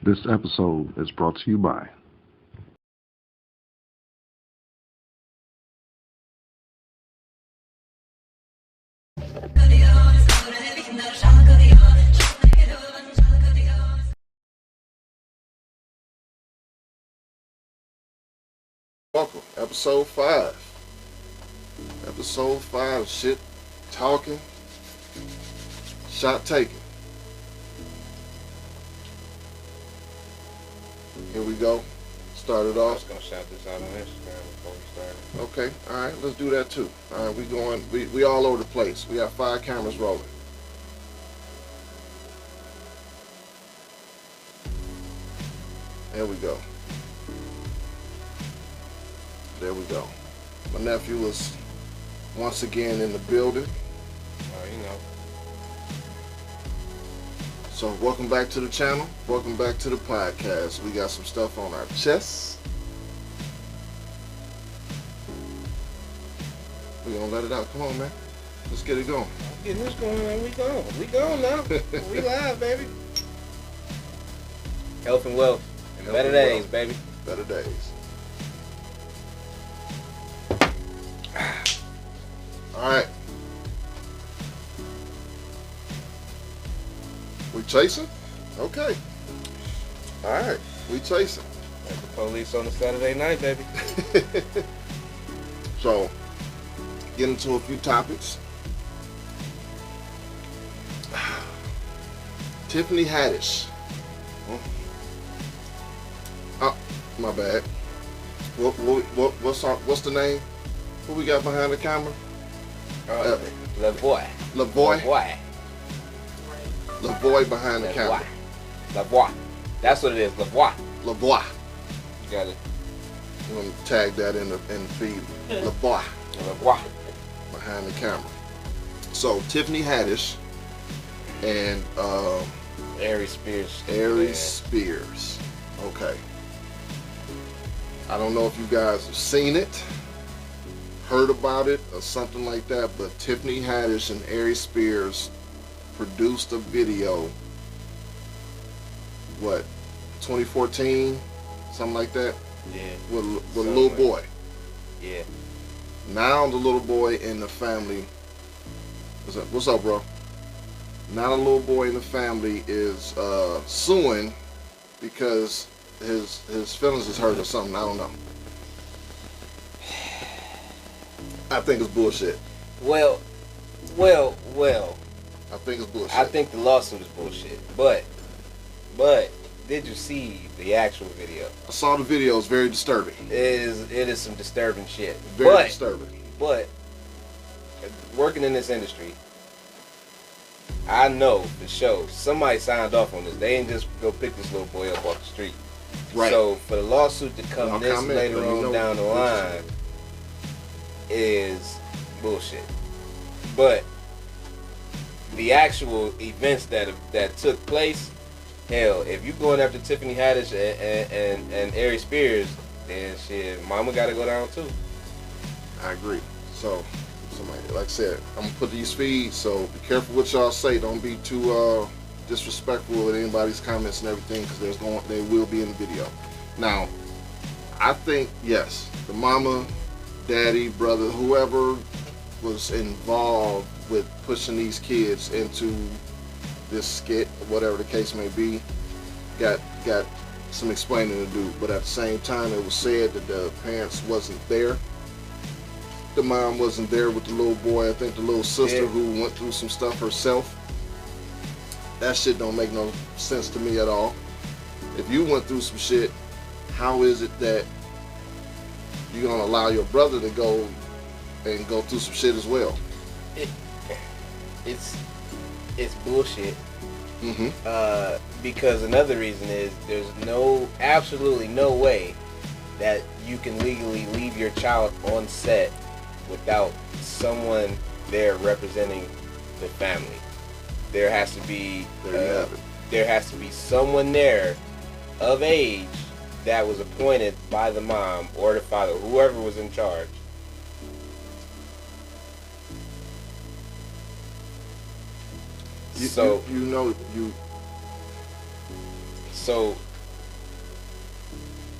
This episode is brought to you by Welcome, episode 5. Episode 5 of shit talking, shot taking. Here we go. Started I was off. gonna shout this out on Instagram before we started. Okay, alright, let's do that too. Alright, we all over the place. We got 5 cameras rolling. There we go. There we go. My nephew is once again in the building. You know. So welcome back to the channel. Welcome back to the podcast. We got some stuff on our chests. We gonna let it out. Come on, man. Let's get it going. Getting this going, man. We gone. We gone now. We live, baby. Health and wealth. And Health better and days, wealth. baby. Better days. All right. We chasing? Okay. All right. We chasing. Like the police on a Saturday night, baby. So, get into a few topics. Tiffany Haddish. Oh, my bad. What's the name? Who we got behind the camera? Le Boy. LaVoy. Boy. LaVoy behind the Le camera. Boy. Le Boy. That's what it is. Le Boy. LaVoy. You got it. I'm gonna tag that in the feed. LaVoy Le Boy. behind the camera. So Tiffany Haddish and Aries Spears. Aries Spears. Okay. I don't know if you guys have seen it, heard about it, or something like that, but Tiffany Haddish and Aries Spears produced a video, 2014? Something like that? Yeah. With a Something little like- boy. Yeah. Now the little boy in the family, what's up, bro? Now the little boy in the family is suing because his feelings is hurt or something. I don't know. I think it's bullshit. Well. I think it's bullshit. I think the lawsuit is bullshit. But did you see the actual video? I saw the video. It's very disturbing. It is some disturbing shit. Very disturbing. But working in this industry, I know for sure somebody signed off on this. They ain't just go pick this little boy up off the street. Right. So for the lawsuit to come I'll this comment, later but you on know down the what line is bullshit. But the actual events that took place, hell, if you going after Tiffany Haddish and Aries Spears, then shit, mama got to go down too. I agree. So, somebody, like I said, I'm gonna put these feeds. So be careful what y'all say. Don't be too disrespectful with anybody's comments and everything, because they will be in the video. Now, I think yes, the mama, daddy, brother, whoever was involved with pushing these kids into this skit, or whatever the case may be, got some explaining to do. But at the same time, it was said that the parents wasn't there. The mom wasn't there with the little boy. I think the little sister who went through some stuff herself. That shit don't make no sense to me at all. If you went through some shit, how is it that you're gonna allow your brother to go through some shit as well? It's bullshit. Mm-hmm. Because another reason is there's absolutely no way that you can legally leave your child on set without someone there representing the family. There has to be there has to be someone there of age that was appointed by the mom or the father, whoever was in charge. So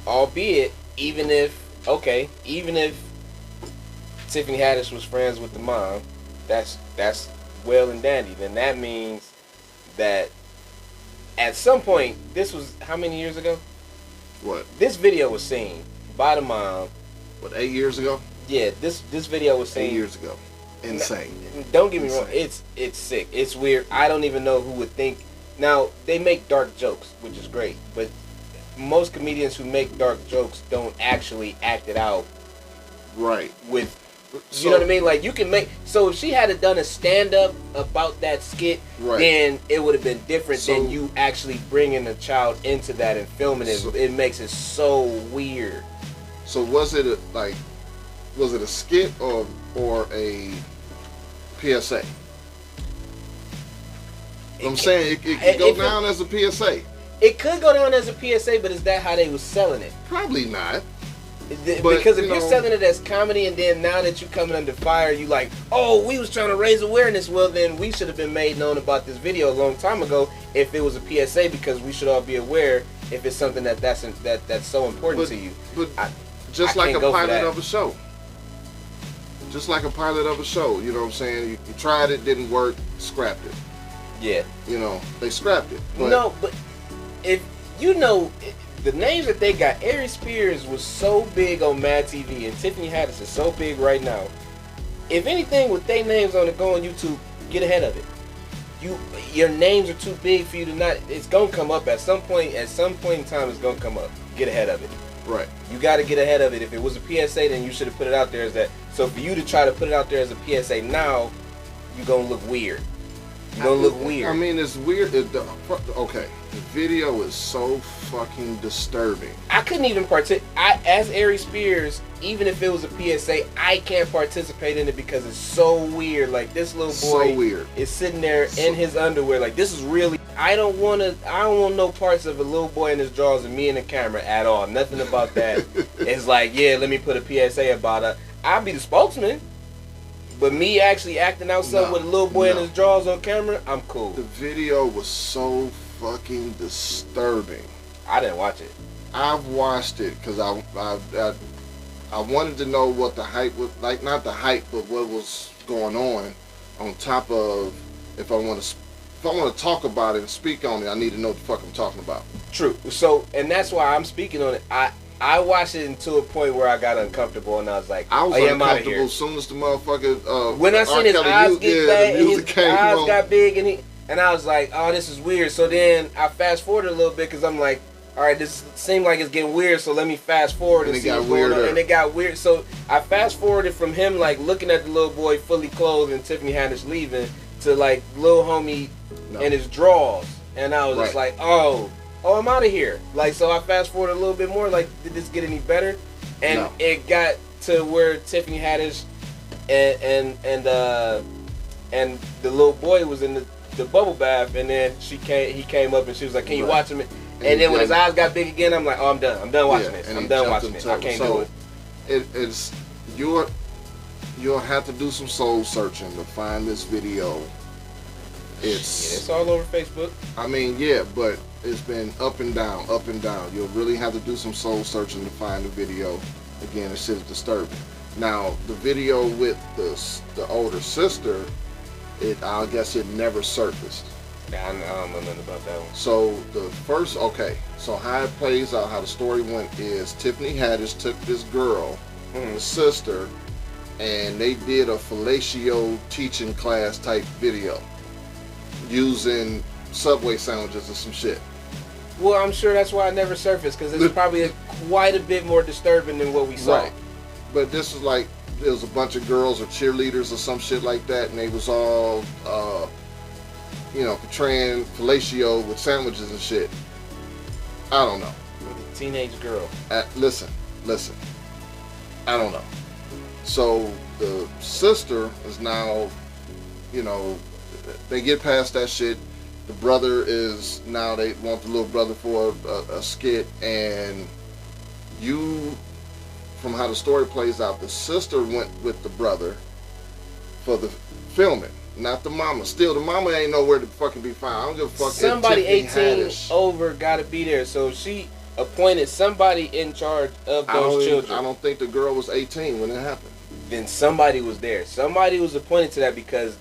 albeit even if Tiffany Haddish was friends with the mom, that's well and dandy. Then that means that at some point, this was how many years ago? What? This video was seen by the mom. What, 8 years ago? Yeah, this video was seen 8 years ago. Insane. Don't get me wrong, Insane. it's sick. It's weird. I don't even know who would think. Now, they make dark jokes, which is great, but most comedians who make dark jokes don't actually act it out Right. with, you know what I mean? Like, you can make, so if she had done a stand-up about that skit, Right. then it would have been different So- than you actually bringing a child into that and filming it. So- It makes it so weird. So was it a skit or a PSA? I'm saying it could go down as a PSA. It could go down as a PSA, but is that how they was selling it? Probably not. But, Because if you you're know- selling it as comedy and then now that you're coming under fire, you like, oh, we was trying to raise awareness. Well, then we should have been made known about this video a long time ago if it was a PSA, because we should all be aware if it's something that's so important to you. But I just I like can't a go for pilot that. of a show. Just like a pilot of a show. You know what I'm saying? You tried it, didn't work, scrapped it. Yeah. You know, they scrapped it. But No, but if you know the names that they got, Aries Spears was so big on Mad TV, and Tiffany Haddish is so big right now. If anything with their names on it, go on YouTube, get ahead of it. Your names are too big for you to not. It's gonna come up at some point. At some point in time, it's gonna come up. Get ahead of it. right. You got to get ahead of it. If it was a PSA, then you should have put it out there as that. So for you to try to put it out there as a PSA now, you're gonna look weird. You're gonna look weird. I mean, it's weird. Okay, the video is so fucking disturbing. I couldn't even as Aries Spears, even if it was a PSA, I can't participate in it because it's so weird. Like, this little boy So weird. is sitting there in his underwear. Like, this is really. I don't want no parts of a little boy in his drawers and me in the camera at all. Nothing about that. It's like, yeah, let me put a PSA about it. I'll be the spokesman. But me actually acting out something with a little boy in his drawers on camera, I'm cool. The video was so fucking disturbing. I didn't watch it. I've watched it because I wanted to know what the hype was like. Not the hype, but what was going on top of if I want to talk about it and speak on it, I need to know what the fuck I'm talking about. True. So, and that's why I'm speaking on it. I watched it to a point where I got uncomfortable, and I was like, I was I'm out of here. uncomfortable as soon as the motherfucker. When I seen his eyes get bad, the his music came eyes on. got big, and I was like, oh, this is weird. So then I fast forwarded a little bit because I'm like, all right, this seemed like it's getting weird, so let me fast forward and And it see got what's going on. weirder. And it got weird. So I fast forwarded from him like looking at the little boy fully clothed and Tiffany Haddish leaving to like little homie in his drawers, and I was just Right. like, oh, I'm out of here. Like, so I fast forward a little bit more. Like, did this get any better? And No. it got to where Tiffany Haddish and the little boy was in the bubble bath, and then he came up and she was like, "Can you Right. watch him?" And then when his eyes got big again, I'm like, "Oh, I'm done. I'm done watching Yeah, this. and I'm he done jumped watching into this. I can't so do it." It's you'll have to do some soul searching to find this video. It's all over Facebook. I mean, yeah, but it's been up and down, up and down. You'll really have to do some soul searching to find the video. Again, it's just disturbing. Now, the video with the older sister, I guess it never surfaced. I don't know nothing about that one. So so how it plays out, how the story went is Tiffany Haddish took this girl, the sister, and they did a fellatio teaching class type video using Subway sandwiches or some shit. Well, I'm sure that's why it never surfaced, because it's probably quite a bit more disturbing than what we saw. Right. But this is like, there was a bunch of girls or cheerleaders or some shit like that, and they was all, portraying fellatio with sandwiches and shit. I don't know. With a teenage girl. Listen. I don't know. So the sister is now, they get past that shit. The brother is now, they want the little brother for a skit, and from how the story plays out, the sister went with the brother for the filming, not the mama. Still, the mama ain't nowhere to fucking be found. I don't give a fuck. Somebody if Tiffany 18 Haddish, over gotta be there. So appointed somebody in charge of those children. I don't think the girl was 18 when it happened. Then somebody was there. Somebody was appointed to that, because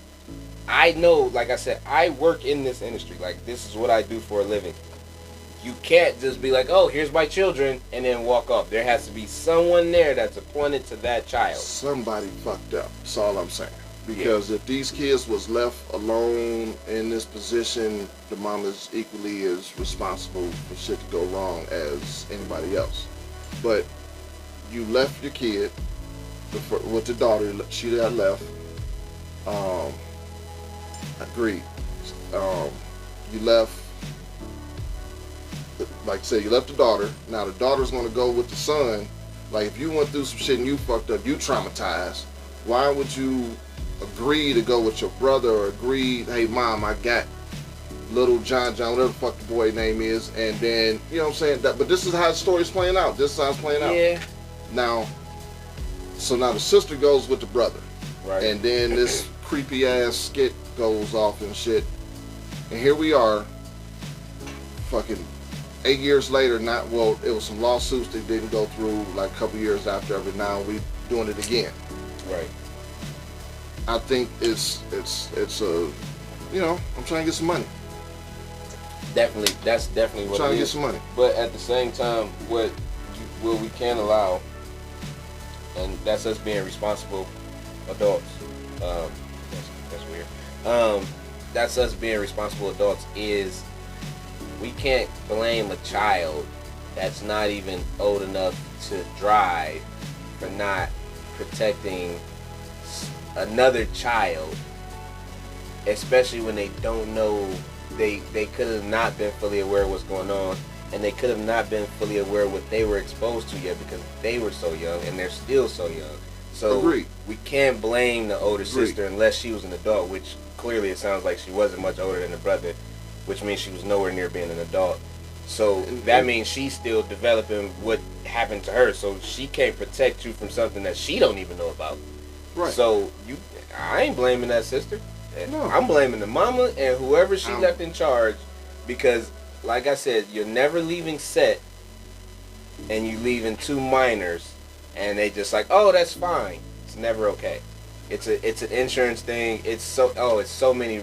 I know, like I said, I work in this industry. Like, this is what I do for a living. You can't just be like, oh, here's my children, and then walk off. There has to be someone there that's appointed to that child. Somebody fucked up. That's all I'm saying. Because if these kids was left alone in this position, the mom is equally as responsible for shit to go wrong as anybody else. But you left your kid with the daughter. She that left. Agreed. You left. Like I said, you left the daughter. Now the daughter's gonna go with the son. Like, if you went through some shit and you fucked up, you traumatized. Why would you agree to go with your brother, or agree, hey mom, I got little John, whatever the fuck the boy name is, and then, you know what I'm saying? But this is how the story's playing out. This is how it's playing out. Yeah. Now, so now the sister goes with the brother. Right. And then this creepy ass skit goes off and shit. And here we are, fucking 8 years later. It was some lawsuits that didn't go through, like a couple years after it. Now we doing it again. Right. I think it's a, you know, I'm trying to get some money. Definitely, that's definitely what Trying it to get is. some money. But at the same time, what we can't allow, and that's us being responsible adults. That's weird. That's us being responsible adults, is we can't blame a child that's not even old enough to drive for not protecting another child, especially when they don't know. They could have not been fully aware of what's going on, and they could have not been fully aware of what they were exposed to yet, because they were so young and they're still so young. So Agreed. We can't blame the older Agreed. sister unless she was an adult, which clearly it sounds like she wasn't much older than the brother, which means she was nowhere near being an adult. So that means she's still developing what happened to her, so she can't protect you from something that she don't even know about. Right. So I ain't blaming that sister. No. I'm blaming the mama and whoever she left in charge, because, like I said, you're never leaving set, and you leaving two minors, and they just like, oh, that's fine. It's never okay. It's an insurance thing. It's so many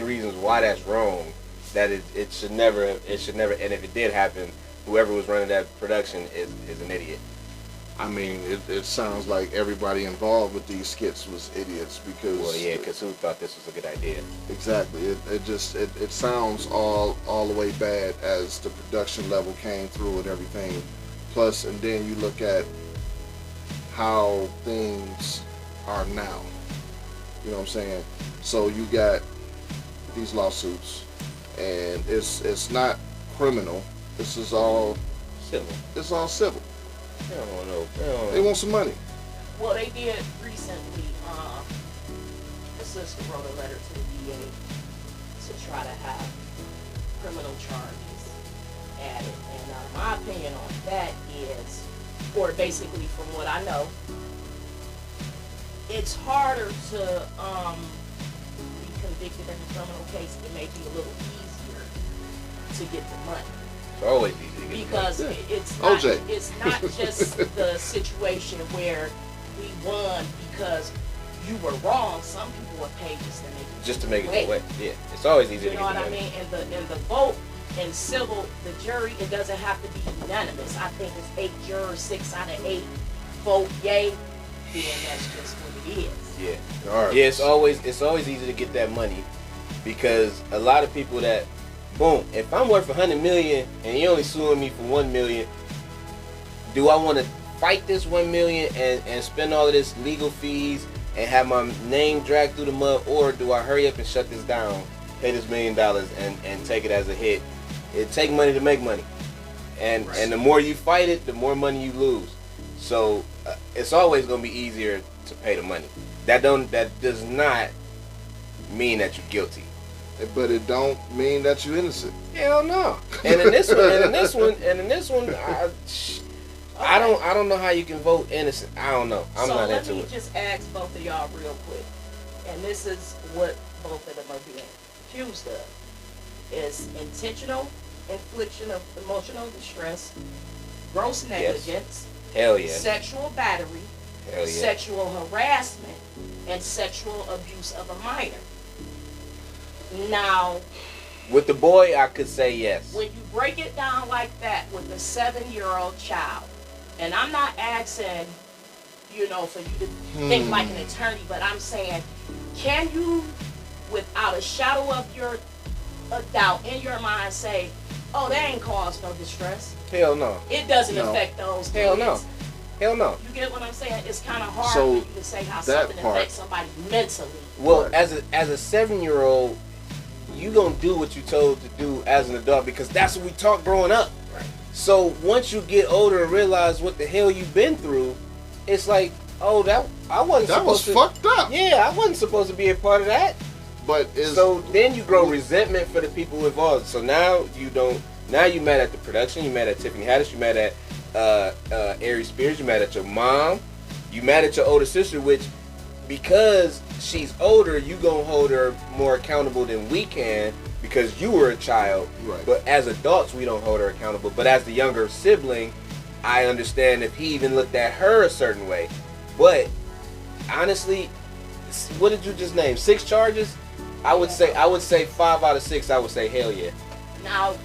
reasons why that's wrong, that it should never. And if it did happen, whoever was running that production is an idiot. I mean, it sounds like everybody involved with these skits was idiots, because... Well, yeah, because who thought this was a good idea? Exactly. It sounds all the way bad as the production level came through and everything. Plus, and then you look at how things are now. You know what I'm saying? So you got these lawsuits, and it's not criminal. This is all Civil. It's all civil. They don't want no. They want some money. Well, they did recently. The sister wrote a letter to the DA to try to have criminal charges added. And my opinion on that is, or basically from what I know, it's harder to be convicted in a criminal case. It may be a little easier to get the money. It's always easy to get Because money. it's not just the situation where we won because you were wrong. Some people were paid just to make it away. Yeah, it's always easy You to know get what the money. I mean? And the vote in civil, the jury, it doesn't have to be unanimous. I think it's 8 jurors, 6 out of 8 vote yay. Then that's just what it is. Yeah. All right. Yeah, it's always easy to get that money, because a lot of people that, boom, if I'm worth $100 million and you only suing me for $1 million, do I want to fight this $1 million and spend all of this legal fees and have my name dragged through the mud, or do I hurry up and shut this down, pay this $1 million and take it as a hit? It take money to make money, and the more you fight it, the more money you lose. So it's always gonna be easier to pay the money. That does not mean that you're guilty. But it don't mean that you're innocent. Hell no. And in this one, I don't know how you can vote innocent. I don't know. I'm not into it. So let me just ask both of y'all real quick, and this is what both of them are being accused of: is intentional infliction of emotional distress, gross negligence, Hell yeah. sexual battery, Hell yeah. sexual harassment, and sexual abuse of a minor. Now, With the boy, I could say yes. when you break it down like that with a 7-year-old child, and I'm not asking, for you to think like an attorney, but I'm saying, can you, without a shadow of a doubt in your mind, say, oh, that ain't caused no distress? Hell no. It doesn't No. affect those Hell kids. no. Hell no. You get what I'm saying? It's kind of hard So, for you to say how that something part- affects somebody mentally. Well, Right. as a 7-year-old, you gonna do what you told to do as an adult because that's what we taught growing up. Right. So once you get older and realize what the hell you've been through, it's like, oh, that I wasn't That was supposed to. fucked up. Yeah, I wasn't supposed to be a part of that. But is So then you grow resentment for the people involved. So now you don't. Now you mad at the production. You mad at Tiffany Haddish. You mad at Ari Spears. You mad at your mom. You mad at your older sister, which because she's older, you gonna hold her more accountable than we can because you were a child. Right. But as adults, we don't hold her accountable. But as the younger sibling, I understand if he even looked at her a certain way. But honestly, what did you just name? 6 charges? I would say 5 out of 6. I would say hell yeah. Now,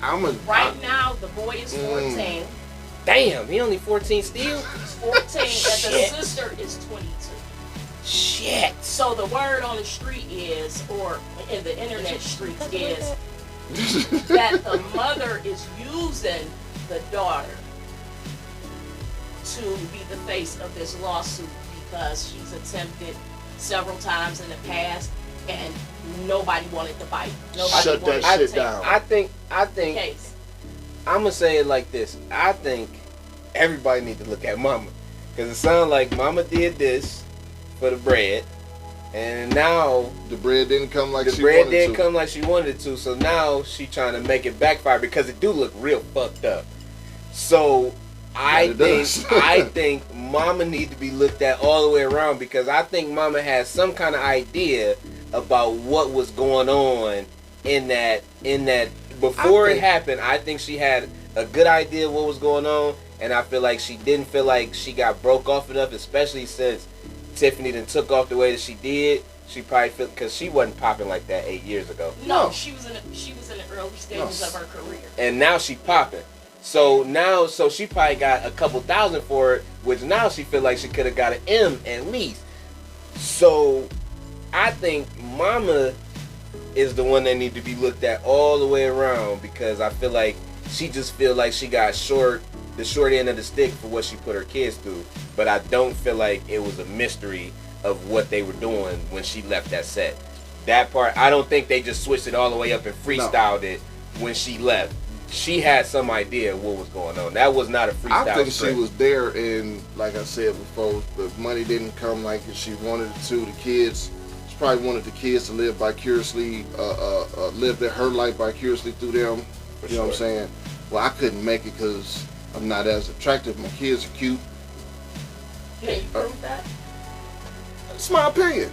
right now, the boy is 14. Damn, he only 14 still. He's 14, and the Shit. sister is 22. Shit. So the word on the street is, or in the internet streets is, that the mother is using the daughter to be the face of this lawsuit because she's attempted several times in the past and nobody wanted to bite. Nobody Shut wanted that to shit take down. I think the case. I'm gonna say it like this. I think everybody need to look at Mama, because it sounds like Mama did this for the bread, and now the bread didn't come like the she bread wanted didn't to. come like she wanted it to. So now she trying to make it backfire because it do look real fucked up. So I it think does. I think Mama need to be looked at all the way around because I think Mama has some kind of idea about what was going on in that before it happened. I think she had a good idea of what was going on, and I feel like she didn't feel like she got broke off enough, especially since Tiffany then took off the way that she did. She probably felt because she wasn't popping like that 8 years ago, No, she was in the early stages of her career. and now she popping. So she probably got a couple thousand for it, which now she feel like she could have got an M at least. So I think Mama is the one that need to be looked at all the way around because I feel like she just feel like she got the short end of the stick for what she put her kids through. But I don't feel like it was a mystery of what they were doing when she left that set. That part, I don't think they just switched it all the way up and freestyled it when she left. She had some idea of what was going on. That was not a freestyle I think script. she was there, and like I said before, the money didn't come like she wanted it to. The kids, she probably wanted the kids to live vicariously, live her life vicariously through them. For You know what I'm sure. saying? Well, I couldn't make it because I'm not as attractive. My kids are cute. Can you prove that? It's my opinion.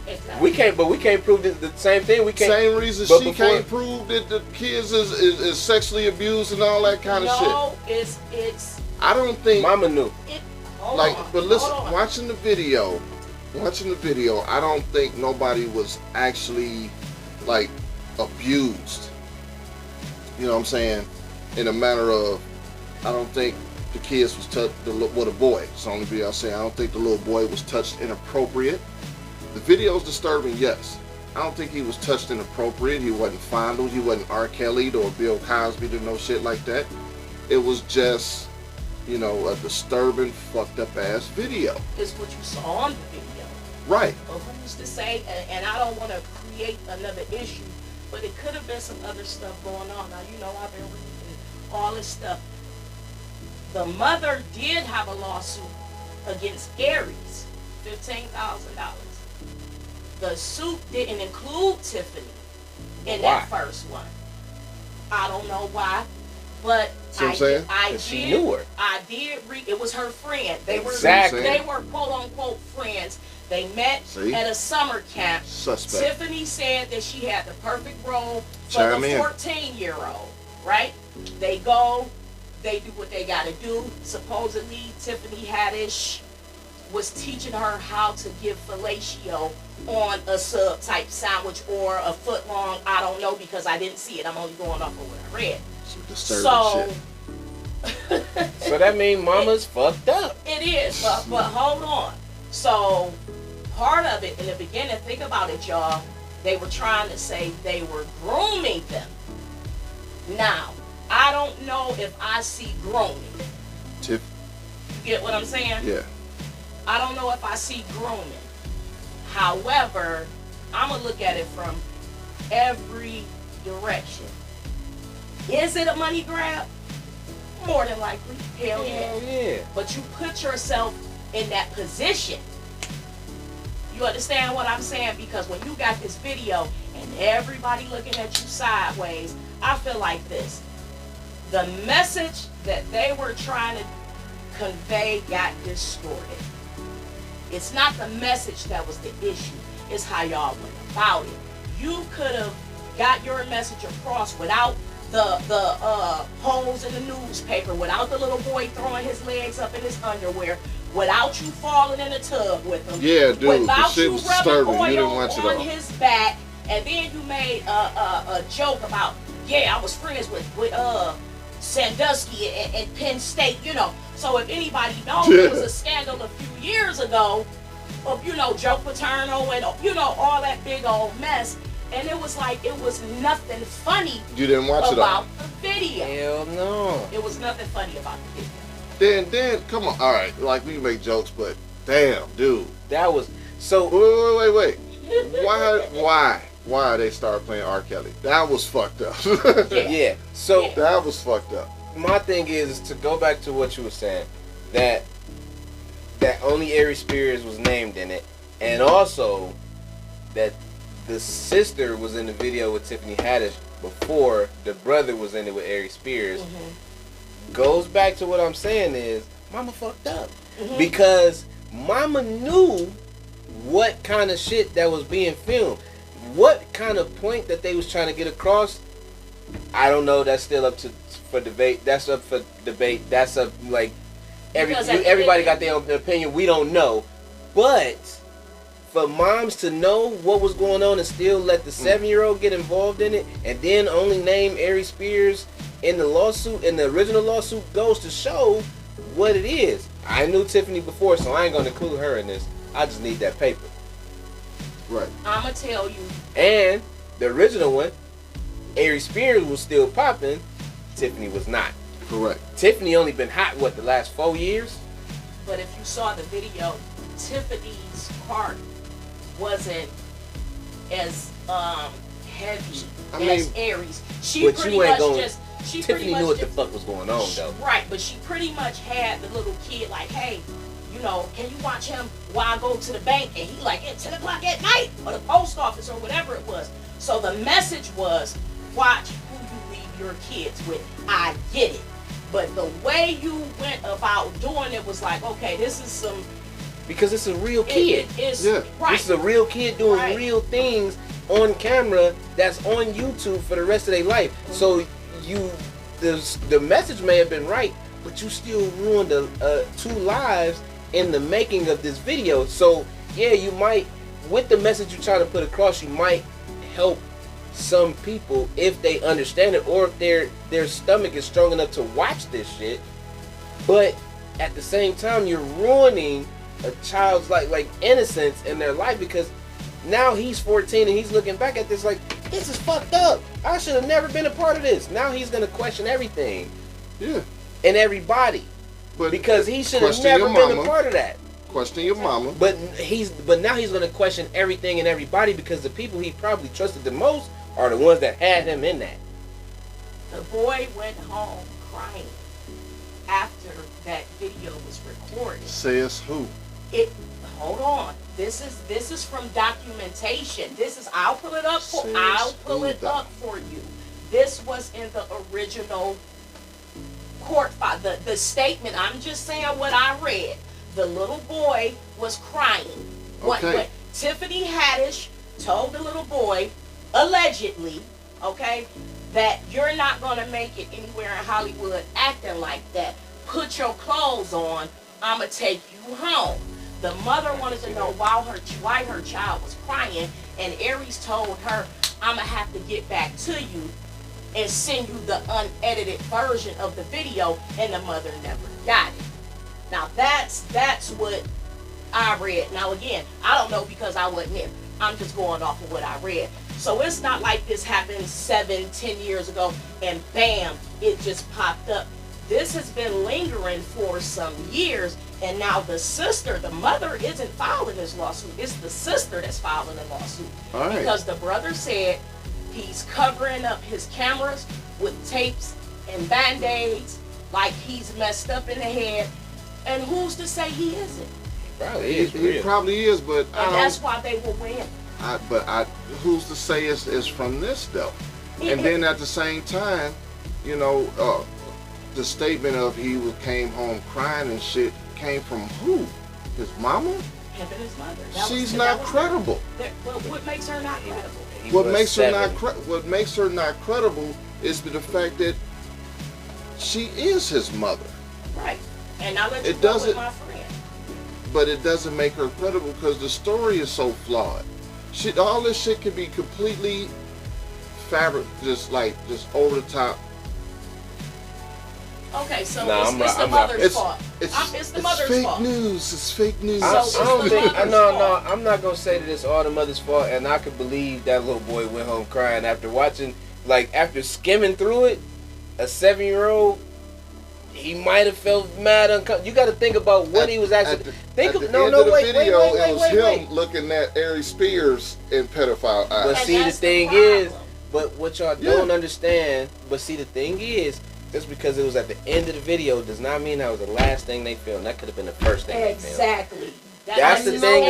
Exactly. We can't prove the same thing. We can't. Same reason but she before- can't prove that the kids is sexually abused and all that kind of shit. No, it's I don't think Mama knew. it. Hold like, on, but listen, hold on. watching the video, I don't think nobody was actually like abused. You know what I'm saying? In a matter of, I don't think the kids was touched. The boy. It's the only video I say. I don't think the little boy was touched inappropriate. The video's disturbing, yes. I don't think he was touched inappropriate. He wasn't fondled. He wasn't R. Kelly'd or Bill Cosby'd or no shit like that. It was just, a disturbing, fucked up ass video. Is what you saw on the video. Right. But who's to say? And I don't want to create another issue, but it could have been some other stuff going on. Now I've been reading all this stuff. The mother did have a lawsuit against Aries, $15,000. The suit didn't include Tiffany in that first one. I don't know why, but See what I'm saying? She knew her. I did read. It was her friend. Exactly. They were quote unquote friends. They met See? at a summer camp. Suspect. Tiffany said that she had the perfect role for Chime the in. 14-year-old, right? They go, they do what they gotta do. Supposedly, Tiffany Haddish was teaching her how to give fellatio on a sub type sandwich or a foot long. I don't know because I didn't see it. I'm only going off of what I read. Some disturbing shit. So that means mama's fucked up. It is, but hold on. So part of it in the beginning, think about it, y'all. They were trying to say they were grooming them. Now, I don't know if I see grooming. Tiff. You get what I'm saying? Yeah. I don't know if I see grooming. However, I'm going to look at it from every direction. Is it a money grab? More than likely. Hell yeah. Hell yeah. But you put yourself in that position. You understand what I'm saying? Because when you got this video and everybody looking at you sideways, I feel like this. The message that they were trying to convey got distorted. It's not the message that was the issue. It's how y'all went about it. You could have got your message across without the holes in the newspaper, without the little boy throwing his legs up in his underwear, without you falling in the tub with him. Yeah, dude. The Without shit you was rubbing disturbing. oil You didn't watch it on all. his back, and then you made a joke about, yeah, I was friends with Sandusky and Penn State, you know. So if anybody knows, there was a scandal a few years ago of, you know, Joe Paterno and, you know, all that big old mess. And it was like, it was nothing funny You didn't watch it all. about the video. Hell no. It was nothing funny about the video. Then, come on. All right, like we make jokes, but damn, dude. That was so. Wait. Why they started playing R. Kelly? That was fucked up. Yeah. So That was fucked up. my thing is to go back to what you were saying, that only Aries Spears was named in it, and also that the sister was in the video with Tiffany Haddish before the brother was in it with Aries Spears. Goes back to what I'm saying is mama fucked up because mama knew what kind of shit that was being filmed, what kind of point that they was trying to get across. I don't know. That's still up for debate. That's up for debate. That's up like everybody got their own opinion. We don't know, but for moms to know what was going on and still let the 7-year-old get involved in it, and then only name Aries Spears in the lawsuit, in the original lawsuit, goes to show what it is. I knew Tiffany before, so I ain't gonna include her in this. I just need that paper. Right. I'ma tell you. And the original one, Aries Spears was still popping. Tiffany was not. Correct. Tiffany only been hot, what, the last 4 years? But if you saw the video, Tiffany's part wasn't as heavy as Aries. She but pretty you ain't much gonna- just she Tiffany pretty much knew what the just, fuck was going on, though. Right, but she pretty much had the little kid like, hey, you know, can you watch him while I go to the bank? And he like, at 10 o'clock at night, or the post office, or whatever it was. So the message was, watch who you leave your kids with. I get it. But the way you went about doing it was like, okay, this is some... Because it's a real kid. It's, Yeah. right. This is a real kid doing Right. real things on camera that's on YouTube for the rest of their life. So the message may have been right, but you still ruined 2 lives in the making of this video. So yeah, you might, with the message you're trying to put across, you might help some people if they understand it, or if their stomach is strong enough to watch this shit. But at the same time, you're ruining a child's like innocence in their life, because now he's 14 and he's looking back at this like, this is fucked up. I should have never been a part of this. Now he's gonna question everything Yeah. and everybody, But because he should have question never your been a mama. part of that. Question your mama. But now he's gonna question everything and everybody, because the people he probably trusted the most are the ones that had him in that. The boy went home crying after that video was recorded. Says who? Hold on. This is from documentation. I'll pull it up for you. This was in the original court file. The statement, I'm just saying what I read. The little boy was crying. Okay. What Tiffany Haddish told the little boy, allegedly, okay, that you're not going to make it anywhere in Hollywood acting like that. Put your clothes on. I'm going to take you home. The mother wanted to know why her child was crying, and Aries told her, I'm going to have to get back to you and send you the unedited version of the video, and the mother never got it. Now that's what I read. Now again, I don't know because I wasn't there. I'm just going off of what I read. So it's not like this happened 7-10 years ago and bam, it just popped up. This has been lingering for some years, and now the mother isn't filing this lawsuit. It's the sister that's filing the lawsuit. All right. Because the brother said he's covering up his cameras with tapes and band-aids, like he's messed up in the head. And who's to say he isn't? Probably is. He probably is, but And that's why they will win. who's to say it's from this though? And then at the same time, you know, the statement of came home crying and shit came from who? His mama? Him and his mother. She's not credible. Well, what makes her not credible? What makes her not credible is the fact that she is his mother. Right. And now let's It go doesn't- with my friend. But it doesn't make her credible because the story is so flawed. All this shit can be completely just over the top. Okay, so Nah, it's the mother's fault. It's the mother's fake fault. news. It's fake news. I So- don't think. mother's No, fault. I'm not gonna say that it's all the mother's fault, and I could believe that little boy went home crying after watching, after skimming through it. A 7-year-old, he might have felt mad uncomfortable. You got to think about what he was actually. Wait. It was him looking at Ari Spears in pedophile eyes. But And see, the that's thing problem. is, but what y'all don't understand. But see, the thing is, just because it was at the end of the video does not mean that was the last thing they filmed. That could have been the first thing they filmed. Exactly. That's the thing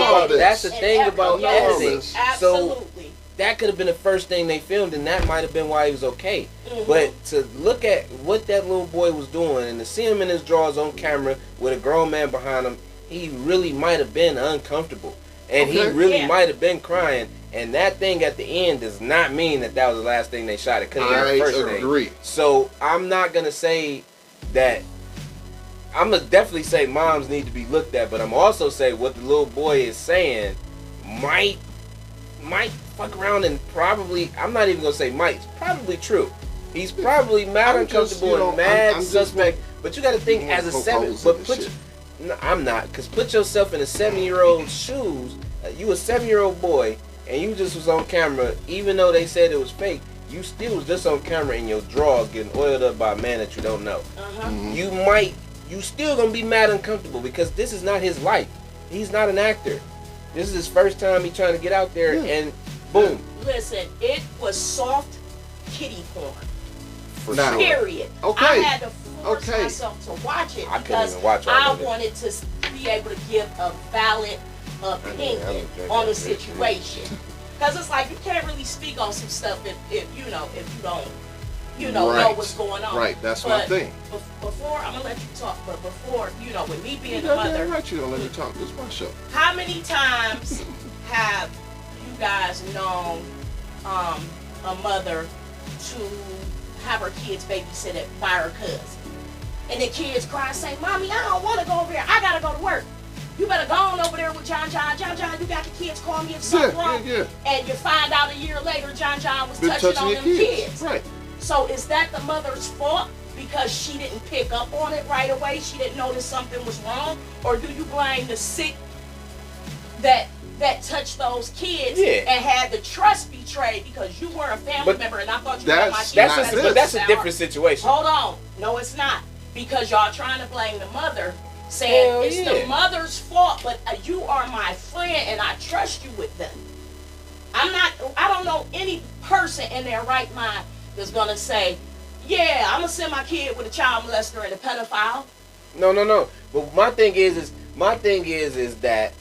about editing. So Absolutely. that could have been the first thing they filmed, and that might have been why he was okay. Mhm. But to look at what that little boy was doing and to see him in his drawers on camera with a grown man behind him, he really might have been uncomfortable. And he really might have been crying. And that thing at the end does not mean that was the last thing they shot. It could have been the first thing. I agree. So I'm not going to say that. I'm going to definitely say moms need to be looked at. But I'm also say what the little boy is saying might fuck around and probably, I'm not even going to say might. It's probably true. He's probably mad uncomfortable and mad suspect. But you got to think as a 7. But no, I'm not. Because put yourself in a 7-year-old's shoes. You a 7-year-old boy. And you just was on camera, even though they said it was fake, you still was just on camera in your drawers getting oiled up by a man that you don't know. You still gonna be mad uncomfortable because this is not his life. He's not an actor. This is his first time he trying to get out there and boom. Listen, it was soft kitty porn. For Now- sure. Period. Okay. I had to force myself to watch it I couldn't because even watch all I of it. wanted to be able to give a valid opinion on the situation. Because it's like you can't really speak on some stuff if you don't know what's going on. Right, that's my thing. Before I'm gonna let you talk, but before with me being You're a mother, damn right you don't let me talk. This is my show. how many times have you guys known a mother to have her kids babysitted by her cousin? And the kids cry and say, Mommy, I don't want to go over there. I got to go to work. You better go on over there with John. John, you got the kids, call me if something's wrong. Yeah. And you find out a year later John was Been touching on your them kids. Right. So is that the mother's fault because she didn't pick up on it right away? She didn't notice something was wrong? Or do you blame the sick that touched those kids and had the trust betrayed because you were a family member and I thought you were my kid? That's a different situation. Hold on. No, it's not. Because y'all trying to blame the mother, saying it's the mother's fault, but you are my friend and I trust you with them. I don't know any person in their right mind that's gonna say, yeah, I'm gonna send my kid with a child molester and a pedophile. No. But my thing is that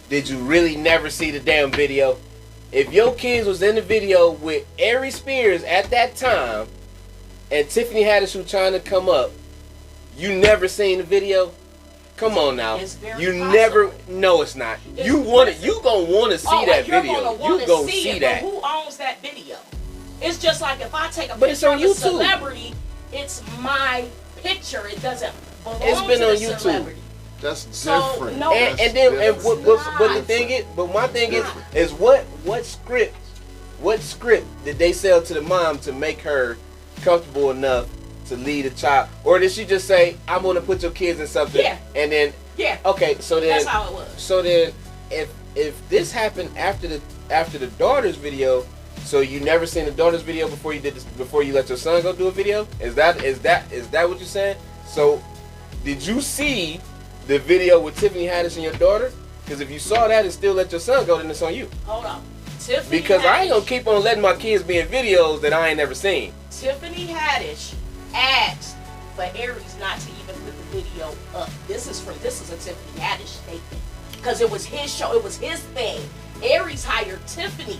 did you really never see the damn video? If your kids was in the video with Ari Spears at that time and Tiffany Haddish was trying to come up, you never seen the video? Come on now. It's very you possible. never. No, it's not. You gonna want to see that You're video. gonna You gonna see it, that. but who owns that video? It's just like if I take a But it's picture on of a YouTube. celebrity, it's my picture. It doesn't belong It's been to on the YouTube. celebrity. That's So, different. no, And That's then, and different. but the thing is, but my thing is what script did they sell to the mom to make her comfortable enough to lead a child, or did she just say, "I'm gonna put your kids in something," Yeah. and then Yeah, okay, so then that's how it was. so then if this happened after the daughter's video, so you never seen the daughter's video before you did this, before you let your son go do a video? Is that what you're saying? So did you see the video with Tiffany Haddish and your daughter? Because if you saw that and still let your son go, then it's on you. Hold on. Tiffany Because I ain't gonna Haddish- keep on letting my kids be in videos that I ain't never seen. Tiffany Haddish asked for Aries not to even put the video up. This is a Tiffany Haddish statement. Because it was his show, it was his thing. Aries hired Tiffany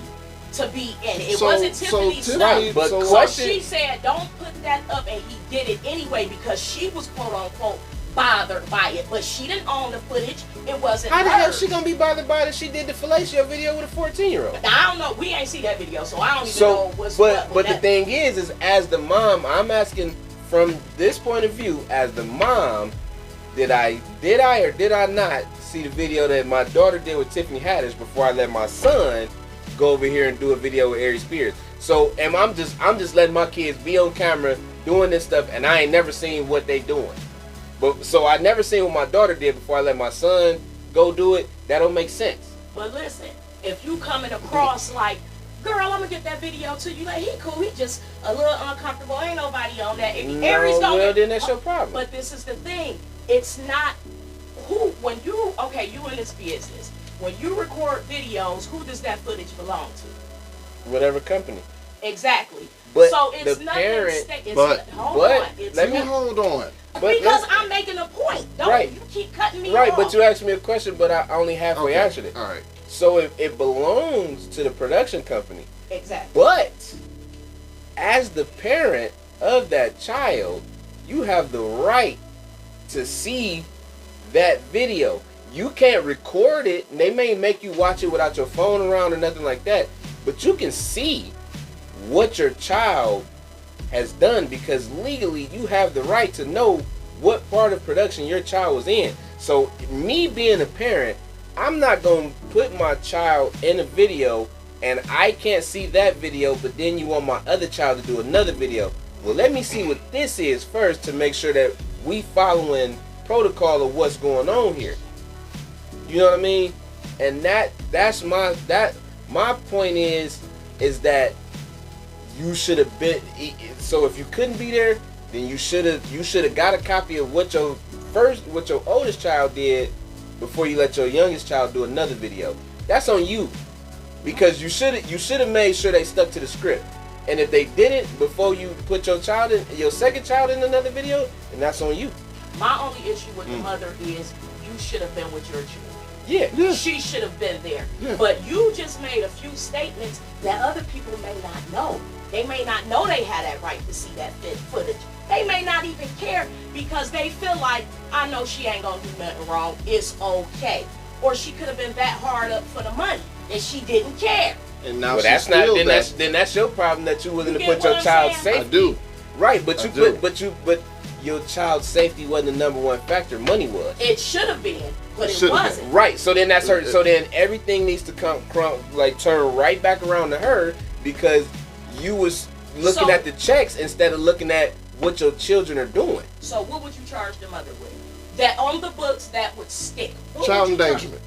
to be in it. It So- wasn't so Tiffany's Tiffany- stuff. But so So question, she said, don't put that up, and he did it anyway because she was quote unquote bothered by it. But she didn't own the footage. It wasn't how the hell hers. she gonna be bothered by it? She did the fellatio video with a 14-year-old. Now, I don't know. We ain't see that video, so I don't even So, know what's but what. the thing is as the mom, I'm asking from this point of view, as the mom, did I or did I not see the video that my daughter did with Tiffany Haddish before I let my son go over here and do a video with Aries Spears? So, I'm just letting my kids be on camera doing this stuff, and I ain't never seen what they doing. But so I never seen what my daughter did before I let my son go do it. That don't make sense. But listen, if you coming across like, girl, I'm gonna get that video to you. Like, he cool, he just a little uncomfortable. Ain't nobody on that. If Aries don't. Well, then that's your problem. But this is the thing. It's not when you in this business. When you record videos, who does that footage belong to? Whatever company. Exactly. But so it's the nothing. parent- Hold but on. It's let me- Hold on. But because let's- I'm making a point. Don't Right. you keep cutting me Right, off. but you asked me a question, but I only halfway answered it. All right. So it belongs to the production company. Exactly. But as the parent of that child, you have the right to see that video. You can't record it, and they may make you watch it without your phone around or nothing like that, but you can see what your child has done because legally you have the right to know what part of production your child was in. So me being a parent, I'm not going to put my child in a video and I can't see that video, but then you want my other child to do another video. Well, let me see what this is first to make sure that we following protocol of what's going on here. You know what I mean? And that's my point is that you should have been. So if you couldn't be there, then you should have got a copy of what your oldest child did before you let your youngest child do another video. That's on you, because you should have made sure they stuck to the script. And if they didn't before you put your second child in another video, then that's on you. My only issue with the mother is you should have been with your children. Yeah. She should have been there. Yeah. But you just made a few statements that other people may not know. They may not know they had that right to see that footage. They may not even care because they feel like, I know she ain't gonna do nothing wrong. It's okay. Or she could have been that hard up for the money and she didn't care. And now Well, she's that's not. still Then that. that's your problem that you willing You to get put your what I'm child's saying? safety. I do. Right, but I do. but your child's safety wasn't the number one factor. Money was. It should have been, but it Should've been. wasn't. Right. So then that's her. So then everything needs to turn right back around to her because you was looking So- at the checks instead of looking at what your children are doing. So what would you charge the mother with? That on the books that would stick. What Child would you charge? endangerment.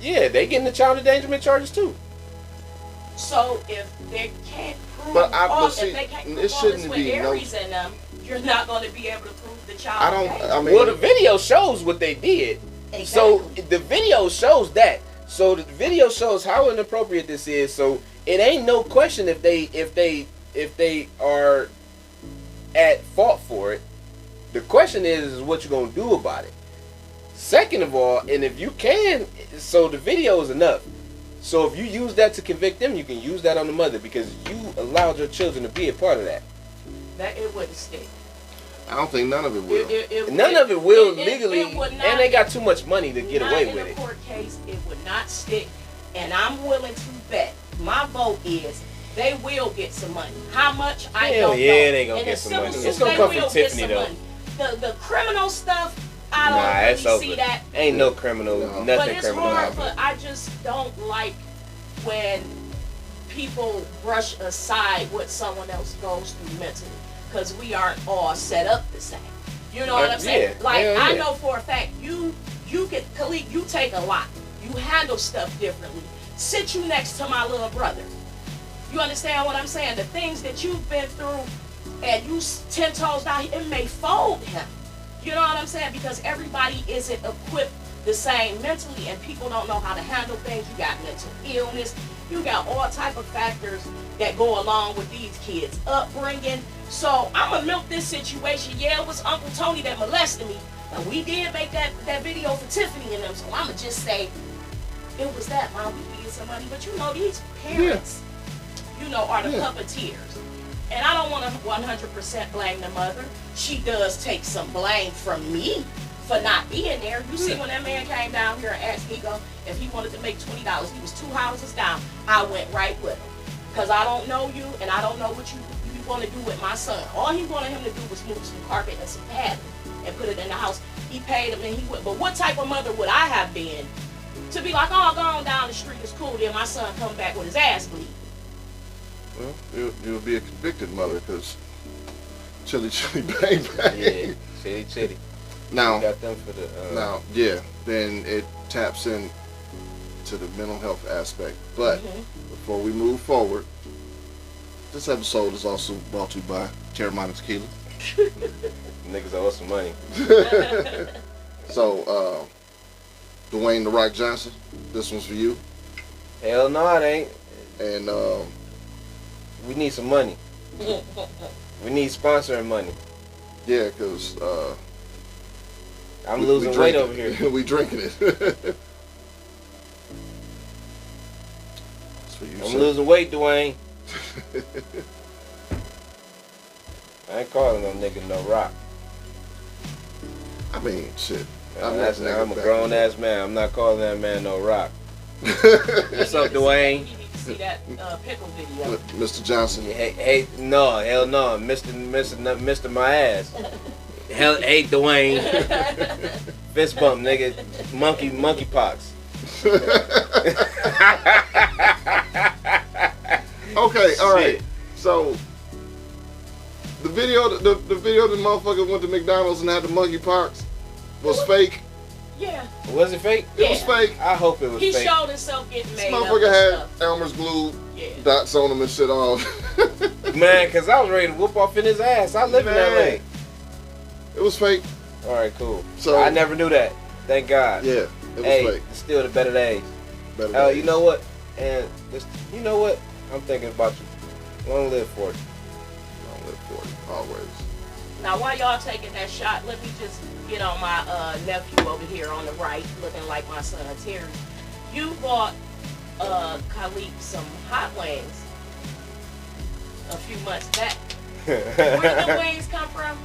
Yeah, they getting the child endangerment charges too. So if they can't prove But all, see, if they can't it prove all shouldn't this with be no- Aries in them, you're not going to be able to prove the child. I don't. okay. I mean, Well, the video shows what they did. So Exactly. the video shows that. So the video shows how inappropriate this is. So it ain't no question if they are at fault for it. The question is what you gonna do about it. Second of all, and if you can, so the video is enough. So if you use that to convict them, you can use that on the mother because you allowed your children to be a part of that. That it wouldn't stick. I don't think none of it will. None of it will it legally, would not- and they got too much money to get not away in with a it. court case, it would not stick. And I'm willing to bet. My vote is they will get some money. How much, I Hell don't yeah, know. they gonna In get the some civil money. suit, It's gonna they come will from get Tiffany, some though. money. The criminal stuff, I don't Nah, it's really over. see that. Ain't no criminal, No. nothing But it's criminal hard, happening. but I just don't like when people brush aside what someone else goes through mentally, because we aren't all set up the same. You know what I'm saying? Yeah, Like, hell I yeah. know for a fact, you get, Khalid, you take a lot. You handle stuff differently. Sit you next to my little brother. You understand what I'm saying? The things that you've been through, and you 10 toes down, it may fold him. You know what I'm saying? Because everybody isn't equipped the same mentally, and people don't know how to handle things. You got mental illness. You got all type of factors that go along with these kids' upbringing. So I'm gonna milk this situation. Yeah, it was Uncle Tony that molested me, and we did make that video for Tiffany and them. So I'm gonna just say it was that, Mom. We needed somebody, but you know these parents, you know, are the puppeteers. And I don't want to 100% blame the mother. She does take some blame from me for not being there. You see, when that man came down here and asked Nico if he wanted to make $20, he was 2 houses down. I went right with him. Because I don't know you, and I don't know what you want to do with my son. All he wanted him to do was move some carpet and some padding and put it in the house. He paid him and he went. But what type of mother would I have been to be like, oh, go on down the street, it's cool, then my son come back with his ass bleeding? Well, you'll be a convicted mother because chili bang bang. Yeah, chitty chitty. Now, Got them for the. then it taps in to the mental health aspect. But before we move forward, this episode is also brought to you by Terramana Tequila. Niggas owe us some money. So, Dwayne The Rock Johnson, this one's for you. Hell no, it ain't. And We need some money. We need sponsoring money. yeah, because I'm losing weight over here. We drinking it. That's for you, I'm sir. losing weight, Dwayne. I ain't calling no nigga no rock. I mean, shit. I'm that nigga a back grown in the- ass man. I'm not calling that man no rock. What's up, Dwayne? You need to see that pickle video. Mr. Johnson. Hey, no, hell no, Mr. My ass. Hell, hey, Dwayne. Fist bump, nigga. Monkey pox. Okay, all right. Shit. So the video the motherfucker went to McDonald's and had the monkey pox was fake. Yeah. Was it fake? It was fake. I hope it was He fake. showed himself getting This made up motherfucker and had stuff. Elmer's glue Yeah. dots on him and shit on. Man, cause I was ready to whoop off in his ass. I live in Man. LA. It was fake. All right, cool. So I never knew that. Thank God. Yeah, it was Hey, fake. it's still the better days. Better Oh, days. you know what? And you know what? I'm thinking about you. Long live 40. Long live 40, always. Now, while y'all taking that shot, let me just get on my nephew over here on the right, looking like my son Terry. You bought Khalid some hot wings a few months back. Where did the wings come from?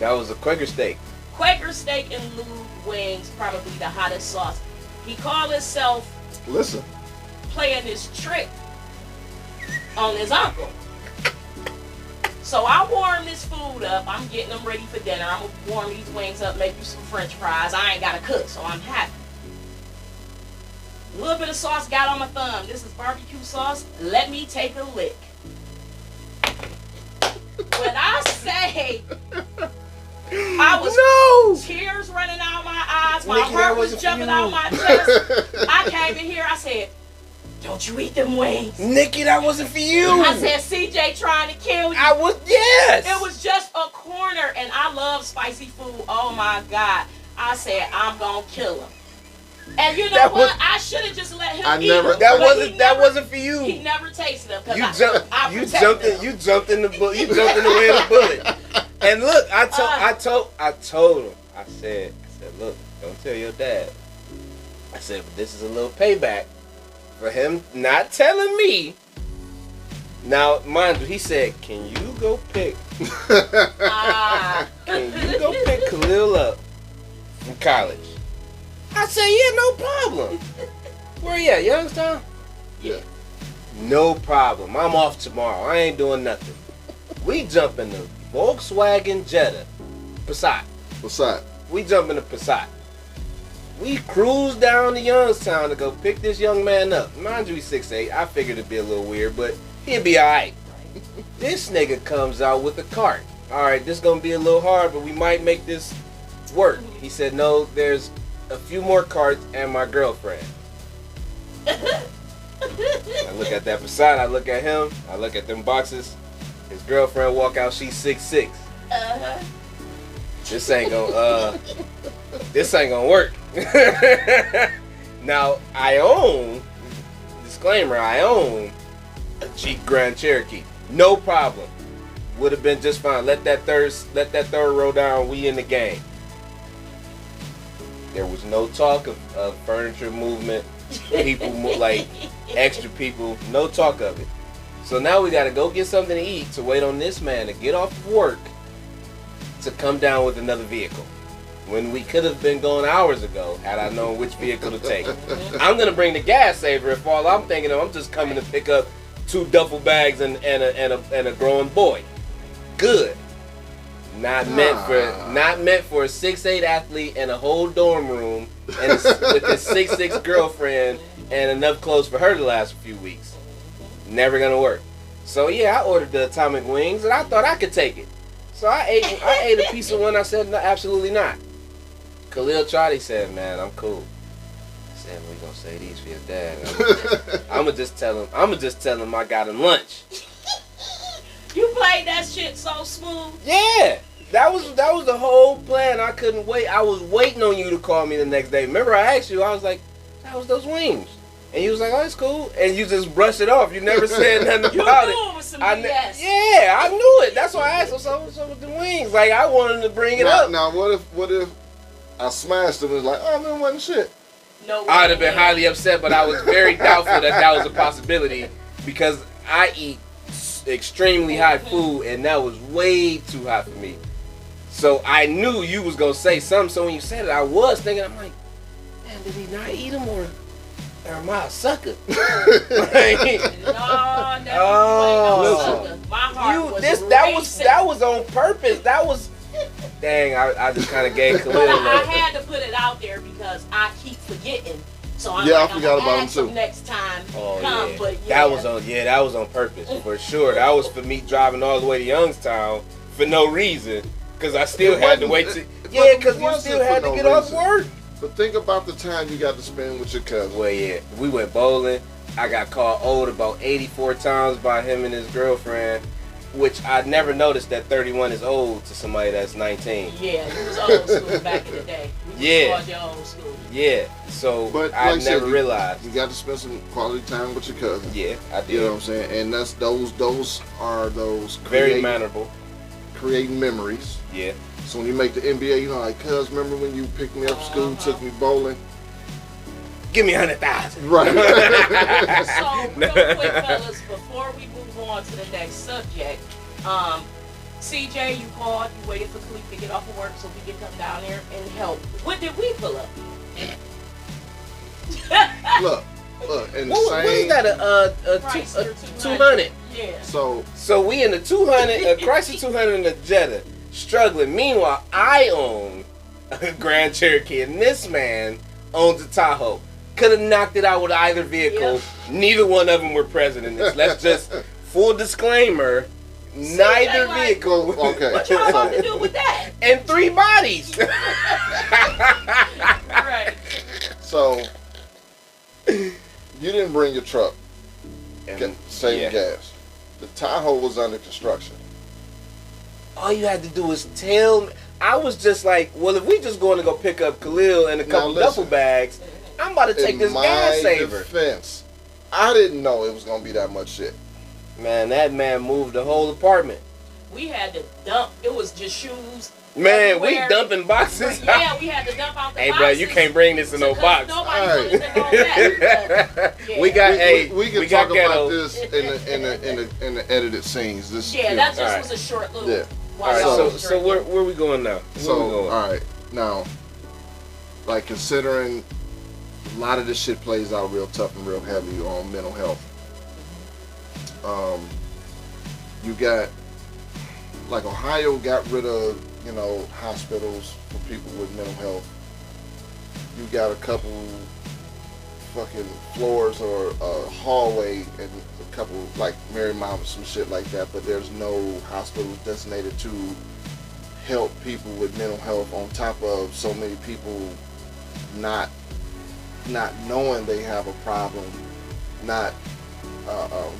That was a Quaker steak. Quaker Steak and Lube wings, probably the hottest sauce. He called himself Listen, playing this trick on his uncle. So I warm this food up. I'm getting them ready for dinner. I'm gonna warm these wings up, make you some French fries. I ain't gotta cook, so I'm happy. A little bit of sauce got on my thumb. This is barbecue sauce. Let me take a lick. When I say I was tears running out my eyes, my Nikki, that heart was wasn't jumping you. out my chest. I came in here, I said, don't you eat them wings. Nikki, that wasn't for you. I said, CJ trying to kill you. Yes. It was just a corner, and I love spicy food. Oh my God. I said, I'm going to kill him. And you know That what? was- I should have just let him I eat never- them, That but he wasn't for you. He never tasted them. You I jumped protected him. in the way of the bullet. And look, I told him. I said, look, don't tell your dad. I said, but this is a little payback for him not telling me. Now, mind you, he said, can you go pick Ah. Khalil up from college? I said, yeah, no problem. Where you at, Youngstown? yeah. No problem. I'm off tomorrow. I ain't doing nothing. We jump in the Volkswagen Jetta. Passat. Passat. We jump in the Passat. We cruise down to Youngstown to go pick this young man up. Mind you, he's 6'8". I figured it'd be a little weird, but he'd be alright. This nigga comes out with a cart. Alright, this gonna be a little hard, but we might make this work. He said, no, there's a few more carts and my girlfriend. I look at that Passat, I look at him, I look at them boxes. His girlfriend walk out, she's 6'6". This ain't gonna work. Now, disclaimer, I own a Jeep Grand Cherokee. No problem. Would have been just fine. Let that third roll down, we in the game. There was no talk of furniture movement, people like extra people, no talk of it. So now we gotta go get something to eat to wait on this man to get off of work to come down with another vehicle. When we could have been going hours ago had I known which vehicle to take. I'm gonna bring the gas saver if all I'm thinking of, I'm just coming to pick up 2 duffel bags and a growing boy. Good. Not meant for a 6'8" athlete and a whole dorm room and with his 6'6" girlfriend and enough clothes for her to last a few weeks. Never gonna work. So yeah, I ordered the atomic wings and I thought I could take it. So I ate a piece of one. I said, no, absolutely not. Khalil tried. He said, man, I'm cool. I said, we gonna say these for your dad. I'ma just tell him I got him lunch. You played that shit so smooth. Yeah, that was the whole plan. I couldn't wait. I was waiting on you to call me the next day. Remember, I asked you. I was like, "How was those wings?" And you was like, "Oh, it's cool." And you just brushed it off. You never said nothing about it. You knew it was some BS. Yeah, I knew it. That's why I asked him. So what's up with the wings? Like I wanted to bring it up. Now, what if I smashed them and was like, oh man, wasn't shit. No way. I'd have been highly upset, but I was very doubtful that was a possibility because I eat extremely high food and that was way too high for me. So I knew you was gonna say something. So when you said it, I was thinking, I'm like, man, did he not eat them or am I a sucker? Like, No, my heart was that was on purpose. That was. Dang, I just kind of gave Khalil. But I had to put it out there because I keep forgetting. So I'm I forgot about him too. Next time Oh, come, yeah. but yeah. That was on purpose for sure. That was for me driving all the way to Youngstown for no reason because I still had to wait to. Yeah, because you still had to get off work. But think about the time you got to spend with your cousin. Well, yeah, we went bowling. I got called old about 84 times by him and his girlfriend. Which I never noticed that 31 is old to somebody that's 19. Yeah, you was old school back in the day. We called you old school. Yeah, so But I like never said, realized. You got to spend some quality time with your cousin. Yeah, I did. You know what I'm saying? And that's those are very mannerable. creating memories. Yeah. So when you make the NBA, you know, like, cuz, remember when you picked me up from school, took me bowling? Give me 100,000. Right. So, real quick, fellas, before we move on to the next subject, CJ, you called, you waited for Khalif to get off of work so we could come down there and help. What did we pull up? Look, and What is that? A Chrysler 200. Yeah. So we in the 200, a Chrysler 200 and a Jetta, struggling. Meanwhile, I own a Grand Cherokee, and this man owns a Tahoe. Could have knocked it out with either vehicle. Yep. Neither one of them were present in this. Let's just full disclaimer. Neither like, vehicle. Okay. What y'all about to do with that? And 3 bodies. Right. So, you didn't bring your truck. And, Save yeah. gas. The Tahoe was under construction. All you had to do was tell me. I was just like, well, if we just going to go pick up Khalil and a couple duffel bags, I'm about to take this gas saver. Defense, I didn't know it was gonna be that much shit. Man, that man moved the whole apartment. We had to dump. It was just shoes. Man, everywhere. we dumping boxes. Yeah, we had to dump out the Hey, boxes. bro, you can't bring this in no box. Nobody Alright. put it in all that. Yeah. We got we can we got talk ghetto. about this in the edited scenes. This Yeah, that just Alright. was a short little. Yeah. All right, while so I was so drinking. where we going now? Where we So going? all right, now, like considering a lot of this shit plays out real tough and real heavy on mental health. You got, like, Ohio got rid of, hospitals for people with mental health. You got a couple fucking floors or a hallway and a couple, like, Marymount or some shit like that, but there's no hospitals designated to help people with mental health, on top of so many people not knowing they have a problem, not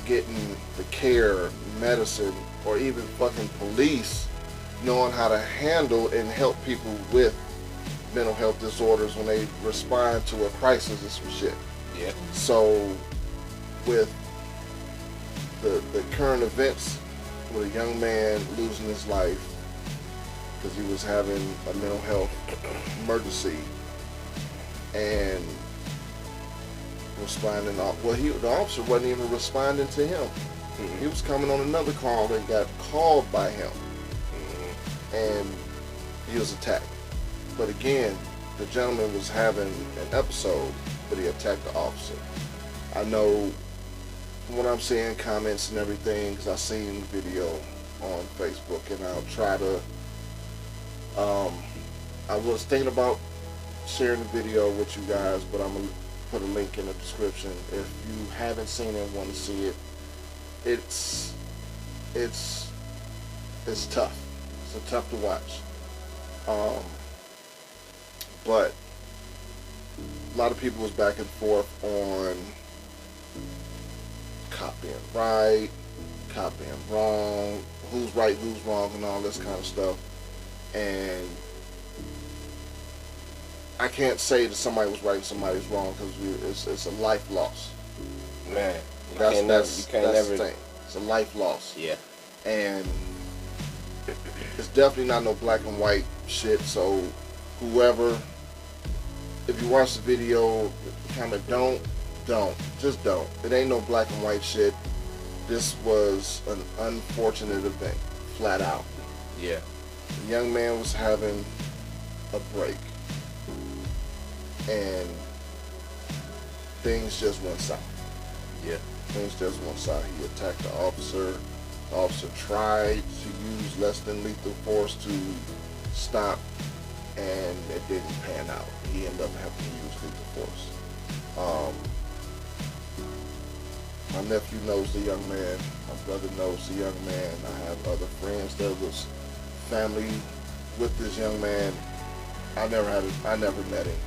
getting the care, medicine, or even fucking police knowing how to handle and help people with mental health disorders when they respond to a crisis or some shit. Yeah. So with the current events with a young man losing his life because he was having a mental health emergency and responding, the officer wasn't even responding to him. He was coming on another call and got called by him, and he was attacked. But again, the gentleman was having an episode, but he attacked the officer. I know from what I'm seeing, comments and everything, because I seen the video on Facebook, and I'll try to, I was thinking about sharing the video with you guys, but I'm going to put a link in the description. If you haven't seen it and want to see it, it's tough. It's tough to watch. But a lot of people was back and forth on cop being right, cop being wrong, who's right, who's wrong, and all this kind of stuff. And I can't say that somebody was right and somebody's wrong, because it's a life loss. Man, That's the thing. It's a life loss. Yeah. And it's definitely not no black and white shit. So whoever, if you watch the video, kind of don't. It ain't no black and white shit. This was an unfortunate event, flat out. Yeah. The young man was having a break, and things just went south. Yeah. Things just went south. He attacked the officer. The officer tried to use less than lethal force to stop, and it didn't pan out. He ended up having to use lethal force. My nephew knows the young man. My brother knows the young man. I have other friends that was family with this young man. I never met him,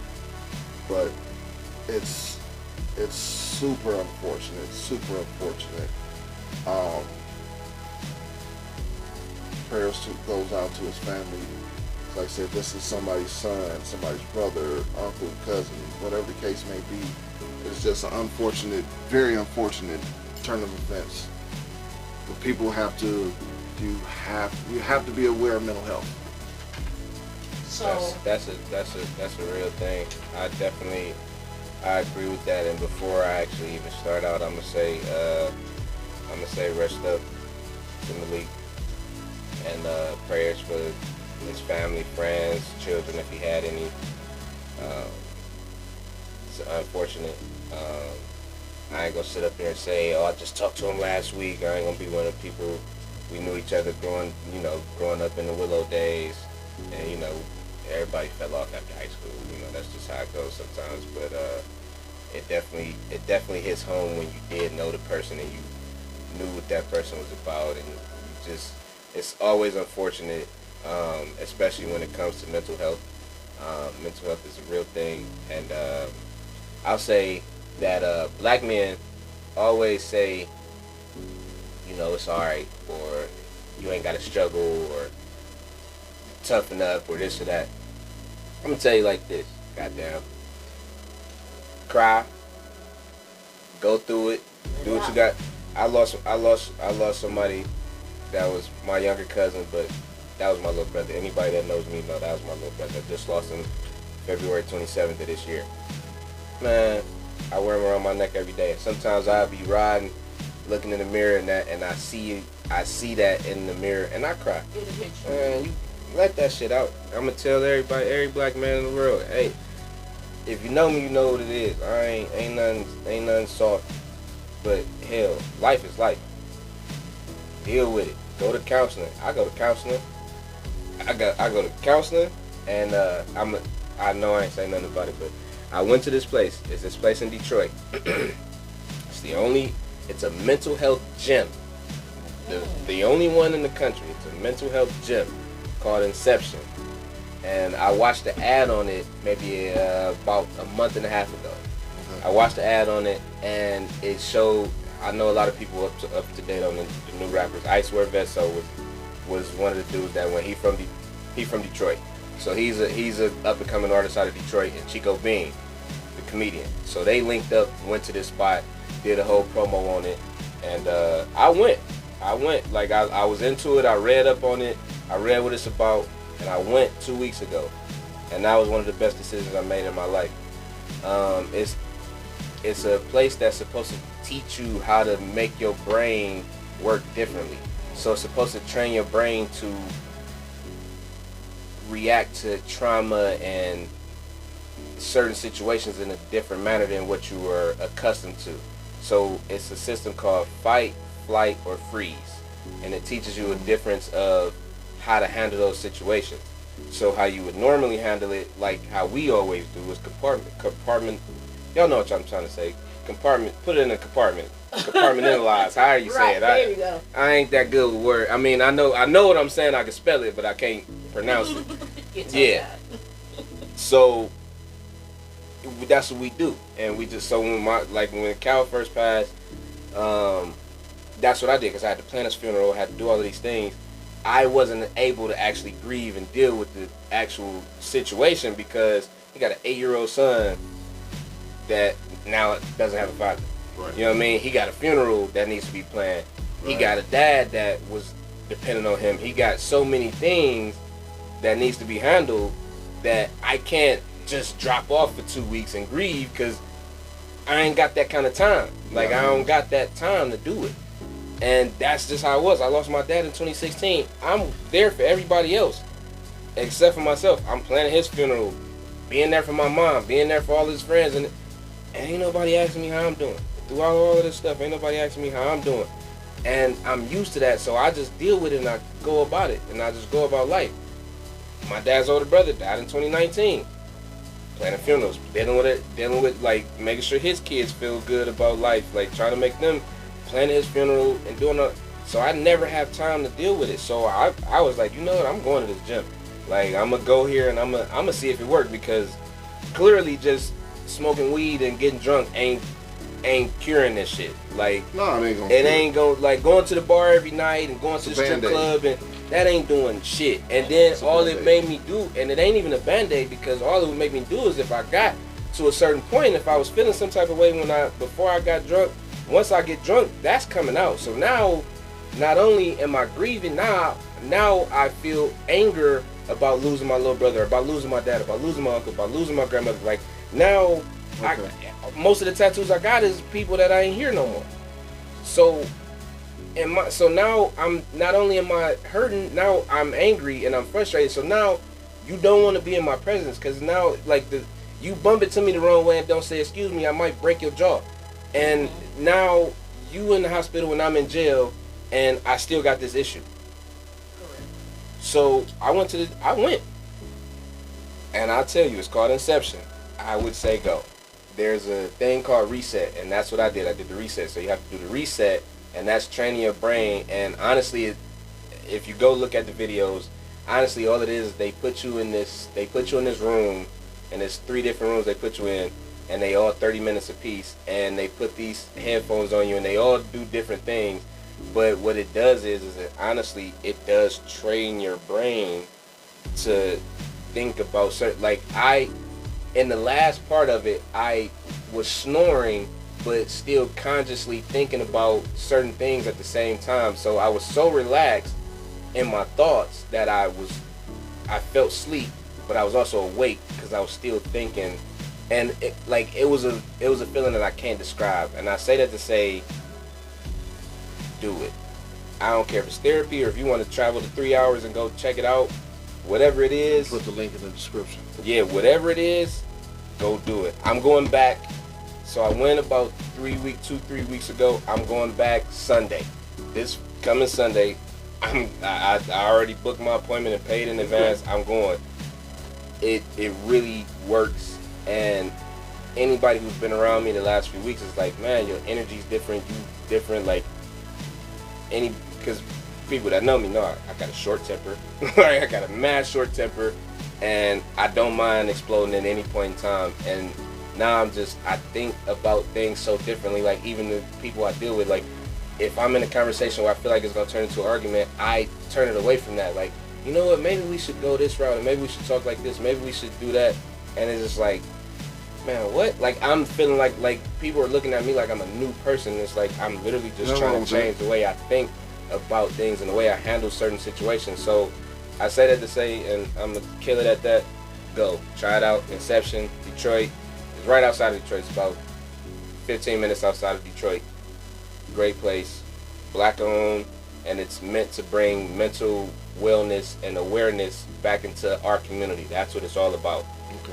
but it's super unfortunate. Super unfortunate. Prayers goes out to his family. Like I said, this is somebody's son, somebody's brother, uncle, cousin, whatever the case may be. It's just an unfortunate, very unfortunate turn of events. But people have to, you have to be aware of mental health. So That's a real thing. I agree with that. And before I actually even start out, I'm gonna say rest up to Malik, and prayers for his family, friends, children, if he had any. It's unfortunate. I ain't gonna sit up here and say, oh, I just talked to him last week. I ain't gonna be one of the people. We knew each other growing up in the Willow days, and everybody fell off after high school. That's just how it goes sometimes. But it definitely hits home when you did know the person and you knew what that person was about, and it's always unfortunate, especially when it comes to mental health. Mental health is a real thing, and I'll say that black men always say, it's alright, or you ain't gotta struggle, or toughen up, or this or that. I'm gonna tell you like this, goddamn. Cry, go through it, do what you got. I lost somebody that was my younger cousin, but that was my little brother. Anybody that knows me know that was my little brother. I just lost him February 27th of this year. Man, I wear him around my neck every day. Sometimes I'll be riding, looking in the mirror, and I see that in the mirror, and I cry. it'll hit you. Man, you let that shit out. I'm gonna tell everybody, every black man in the world, hey, if you know me, you know what it is. I ain't nothing soft. But hell, life is life. Deal with it. Go to counseling. I go to counseling. I go to counseling, and I know I ain't saying nothing about it, but I went to this place. It's this place in Detroit. It's a mental health gym. The only one in the country. It's a mental health gym called Inception. And I watched the ad on it maybe about a month and a half ago. I watched the ad on it, and it showed. I know a lot of people up to date on the new rappers. Icewear Vesso was one of the dudes that went. He from Detroit, so he's a up and coming artist out of Detroit. And Chico Bean, the comedian. So they linked up, went to this spot, did a whole promo on it, and I went. Like I was into it. I read up on it. I read what it's about, and I went 2 weeks ago, and that was one of the best decisions I made in my life. It's a place that's supposed to teach you how to make your brain work differently. So it's supposed to train your brain to react to trauma and certain situations in a different manner than what you were accustomed to. So it's a system called fight, flight, or freeze. And it teaches you a difference of how to handle those situations. So how you would normally handle it, like how we always do, is compartment. Y'all know what I'm trying to say. Compartment. Put it in a compartment. Compartmentalize. How you say it? There you go. I ain't that good with words. I mean, I know what I'm saying. I can spell it, but I can't pronounce it. Yeah. So that's what we do, and we just when Cal first passed, that's what I did because I had to plan his funeral, had to do all of these things. I wasn't able to actually grieve and deal with the actual situation because he got an 8-year-old son that now doesn't have a father. Right. You know what I mean? He got a funeral that needs to be planned. Right. He got a dad that was depending on him. He got so many things that needs to be handled that I can't just drop off for 2 weeks and grieve because I ain't got that kind of time. Like, I don't got that time to do it. And that's just how it was. I lost my dad in 2016. I'm there for everybody else except for myself. I'm planning his funeral, being there for my mom, being there for all his friends, and ain't nobody asking me how I'm doing. Throughout all of this stuff, ain't nobody asking me how I'm doing. And I'm used to that, so I just deal with it and I go about it, and I just go about life. My dad's older brother died in 2019. Planning funerals, dealing with like making sure his kids feel good about life, like trying to make them planning his funeral and doing that. So I never have time to deal with it. So I was like, you know what, I'm going to this gym. Like, I'm gonna go here and I'm gonna see if it works, because clearly just smoking weed and getting drunk ain't curing this shit. Like, no, it ain't gonna like going to the bar every night and going to the strip club, and that ain't doing shit. And then all it made me do, and it ain't even a band-aid, because all it would make me do is if I got to a certain point, if I was feeling some type of way before I got drunk, once I get drunk, that's coming out. So now, not only am I grieving, now I feel anger about losing my little brother, about losing my dad, about losing my uncle, about losing my grandmother. Like, now, most of the tattoos I got is people that I ain't hear no more. So now I'm not only am I hurting, now I'm angry and I'm frustrated. So now you don't want to be in my presence, because now you bump into me the wrong way and don't say excuse me, I might break your jaw. And now you in the hospital when I'm in jail, and I still got this issue. So I went, and I'll tell you, it's called Inception. I would say go. There's a thing called reset, and that's what I did. I did the reset. So you have to do the reset, and that's training your brain. And honestly, if you go look at the videos, honestly, all it is they put you in this room, and there's 3 different rooms they put you in, and they all 30 minutes apiece, and they put these headphones on you, and they all do different things. But what it does is that honestly, it does train your brain to think about certain, in the last part of it, I was snoring, but still consciously thinking about certain things at the same time. So I was so relaxed in my thoughts that I felt sleep, but I was also awake because I was still thinking. And it was a feeling that I can't describe. And I say that to say, do it. I don't care if it's therapy or if you want to travel to 3 hours and go check it out. Whatever it is. Put the link in the description. Yeah, whatever it is, go do it. I'm going back. So I went about 3 weeks ago. I'm going back Sunday. This coming Sunday. I already booked my appointment and paid in advance. I'm going. It really works, and anybody who's been around me the last few weeks is like, man, your energy's different. You different. Like because people that know me know I got a short temper. I got a mad short temper, and I don't mind exploding at any point in time. And now I think about things so differently. Like even the people I deal with, like if I'm in a conversation where I feel like it's gonna turn into an argument, I turn it away from that. Like, you know what? Maybe we should go this route, and maybe we should talk like this. Maybe we should do that. And it's just like, man, what? Like I'm feeling like people are looking at me like I'm a new person. It's like I'm literally just trying to change the way I think about things and the way I handle certain situations. So I say that to say, and I'm gonna kill it at that. Go try it out. Inception, Detroit. It's right outside of Detroit. It's about 15 minutes outside of Detroit. Great place, black owned, and it's meant to bring mental wellness and awareness back into our community. That's what it's all about. Okay.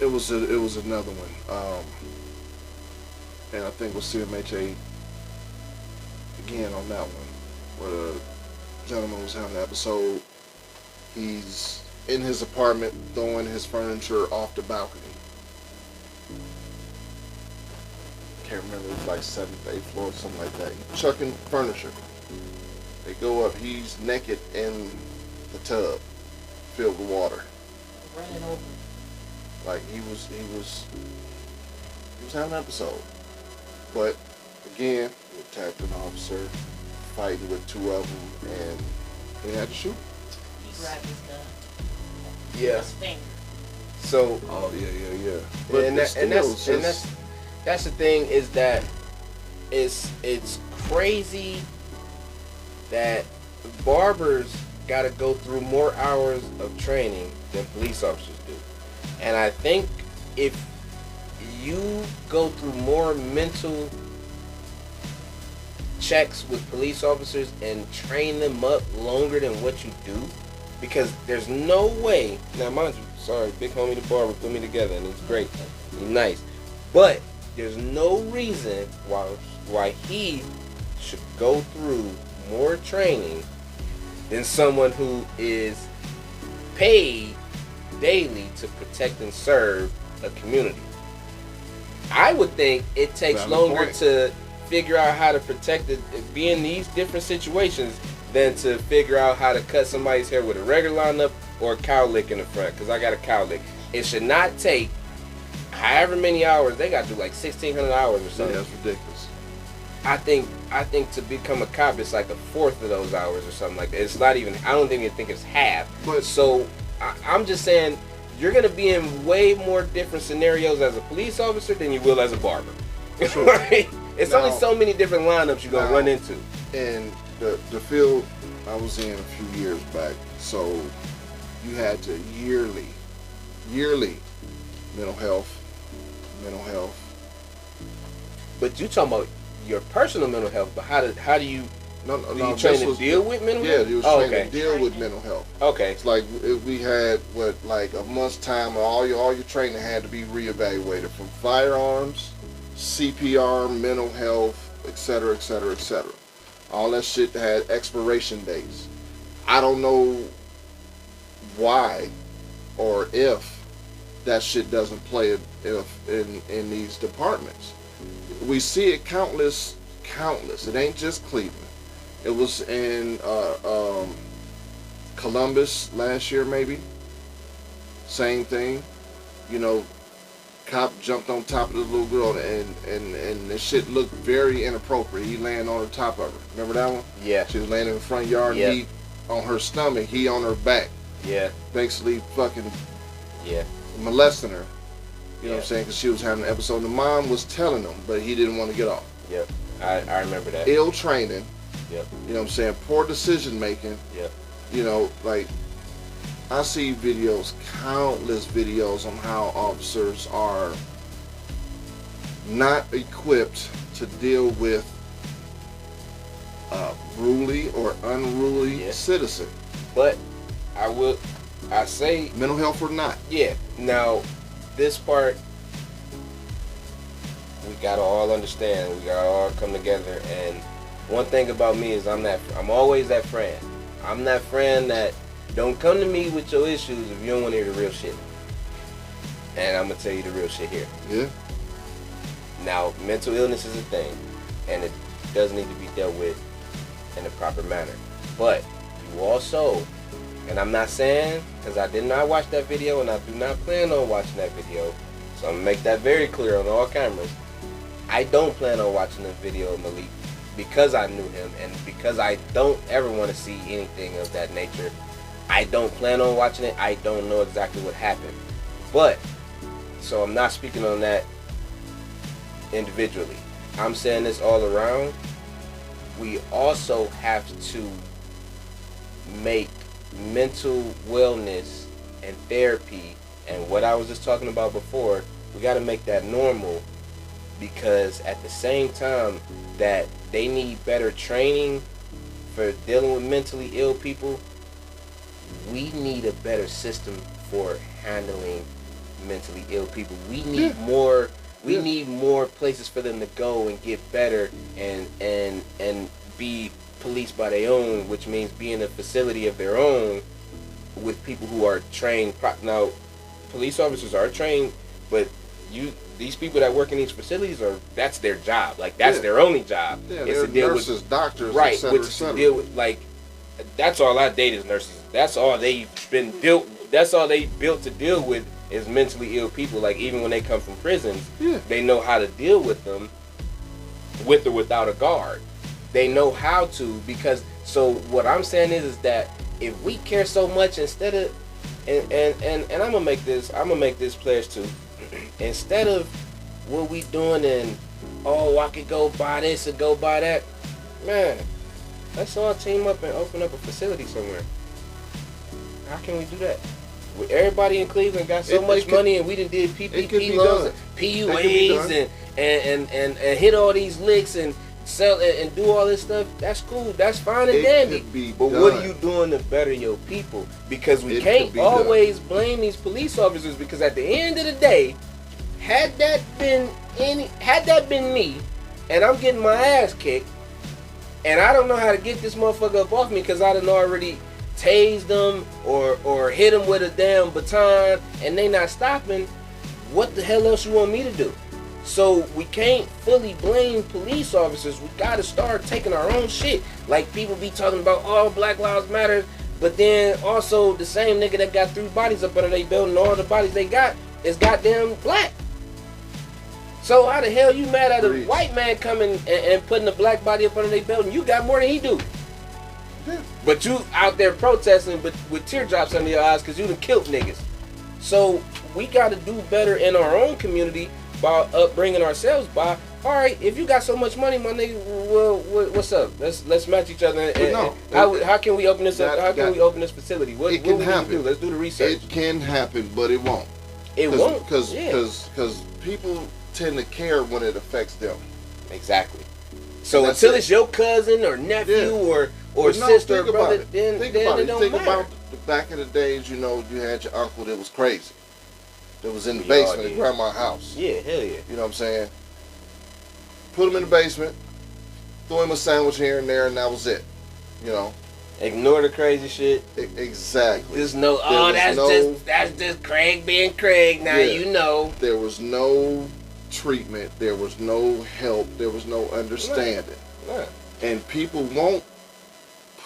It was another one, and I think with CMHA again on that one, where the gentleman was having an episode. He's in his apartment throwing his furniture off the balcony. Can't remember, it was like 7th, 8th floor, something like that. He's chucking furniture. They go up, he's naked in the tub, filled with water. Running over. Like he was having an episode. But again, we attacked an officer, fighting with 2 of them, and they had to shoot. He grabbed his gun. Yeah. His finger. So. Oh yeah. But that's the thing is that it's crazy that barbers got to go through more hours of training than police officers do. And I think if you go through more mental checks with police officers and train them up longer than what you do, because there's no way, now mind you, sorry, big homie the barber put me together and he's great, he's nice, but there's no reason why he should go through more training than someone who is paid daily to protect and serve a community. I would think it takes longer to figure out how to protect it, be in these different situations, than to figure out how to cut somebody's hair with a regular lineup or a cowlick in the front, because I got a cowlick. It should not take however many hours. They got to do like 1,600 hours or something. Yeah, that's ridiculous. I think to become a cop, it's like 1/4 of those hours or something like that. It's not even, I don't even think it's half. But so I'm just saying, you're going to be in way more different scenarios as a police officer than you will as a barber. Sure. Right? It's Now, only so many different lineups you're going to run into. And the field I was in a few years back, so you had to yearly mental health. But you talking about your personal mental health, but how do you No, you train to deal with mental health? Yeah, you was trained to deal with mental health. Okay. It's like if we had like a month's time, all your training had to be reevaluated, from firearms, CPR, mental health, etc., etc., etc. All that shit had expiration dates. I don't know why or if that shit doesn't play in these departments. We see it countless. It ain't just Cleveland. It was in Columbus last year, maybe. Same thing. You know, cop jumped on top of the little girl, and the shit looked very inappropriate. He laying on the top of her. Remember that one? Yeah. She was laying in the front yard. Yeah. He on her stomach. He on her back. Yeah. Basically, fucking Yeah. molesting her. You know what I'm saying? Because she was having an episode. The mom was telling him, but he didn't want to get off. Yep. I remember that. Ill training. Yep. You know what I'm saying? Poor decision making. Yep. You know, like, I see videos, countless videos on how officers are not equipped to deal with a ruly or unruly citizen. But I say mental health or not. Yeah. Now, this part, we gotta all understand. We gotta all come together. And one thing about me is I'm always that friend. I'm that friend that don't come to me with your issues if you don't want to hear the real shit. And I'm gonna tell you the real shit here. Yeah. Now, mental illness is a thing, and it does need to be dealt with in a proper manner. But you also, and I'm not saying, because I did not watch that video, and I do not plan on watching that video, so I'm gonna make that very clear on all cameras. I don't plan on watching the video of Malik because I knew him, and because I don't ever want to see anything of that nature. I don't plan on watching it. I don't know exactly what happened. But, so I'm not speaking on that individually. I'm saying this all around. We also have to make mental wellness and therapy and what I was just talking about before, we got to make that normal, because at the same time that they need better training for dealing with mentally ill people, we need a better system for handling mentally ill people. We need more. We need more places for them to go and get better and be policed by their own, which means be in a facility of their own with people who are trained. Now, police officers are trained, but these people that work in these facilities that's their job. Like that's their only job. Yeah, it's they're to deal nurses, with, doctors, right? et cetera, Which et is to cetera. deal with, like, that's all I date is nurses. That's all they've been built. That's all they built to deal with is mentally ill people. Like even when they come from prisons, they know how to deal with them, with or without a guard. They know how to, because so what I'm saying is that if we care so much, instead of and I'm gonna make this pledge too. Instead of what we doing and I could go buy this or go buy that, man, let's all team up and open up a facility somewhere. How can we do that? Everybody in Cleveland got so much money, and we done did PPP loans, PUAs, and hit all these licks and sell and do all this stuff. That's cool. That's fine and dandy. But what are you doing to better your people? Because we can't always blame these police officers, because at the end of the day, had that been me, and I'm getting my ass kicked, and I don't know how to get this motherfucker up off me because I done already tased them or hit them with a damn baton and they not stopping, what the hell else you want me to do? So we can't fully blame police officers. We gotta start taking our own shit. Like people be talking about, oh, Black Lives Matter, but then also the same nigga that got 3 bodies up under their belt and all the bodies they got is goddamn black. So how the hell you mad at a white man coming and putting a black body up under their belt and you got more than he do? But you out there protesting but with teardrops under your eyes because you done killed niggas. So we got to do better in our own community by upbringing ourselves by, all right, if you got so much money, my nigga, well, what's up? Let's match each other. How can we open this up? How can we open this facility? What we need to do? Let's do the research. It can happen, but it won't. It won't. Because people tend to care when it affects them. Exactly. So until it's your cousin or nephew or sister or brother, then it don't matter. Think about back in the days, you had your uncle that was crazy. That was in the basement of grandma's house. Yeah, hell yeah. You know what I'm saying? Put him in the basement, throw him a sandwich here and there, and that was it. Ignore the crazy shit. Exactly. Just know, that's just Craig being Craig. Now you know. There was no treatment. There was no help. There was no understanding. Right. And people won't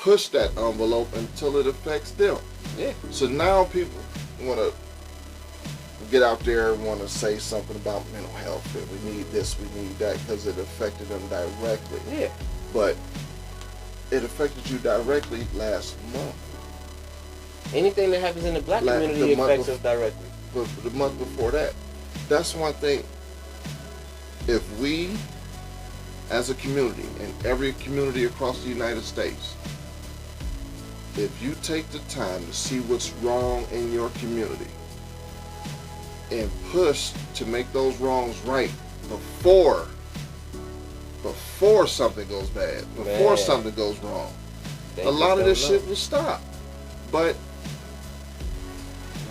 push that envelope until it affects them. Yeah. So now people want to get out there and want to say something about mental health, that we need this, we need that, because it affected them directly. Yeah. But it affected you directly last month. Anything that happens in the black community affects us directly. But the month before that, that's one thing. If we, as a community, and every community across the United States, if you take the time to see what's wrong in your community and push to make those wrongs right before something goes bad, before something goes wrong, a lot of this shit will stop. But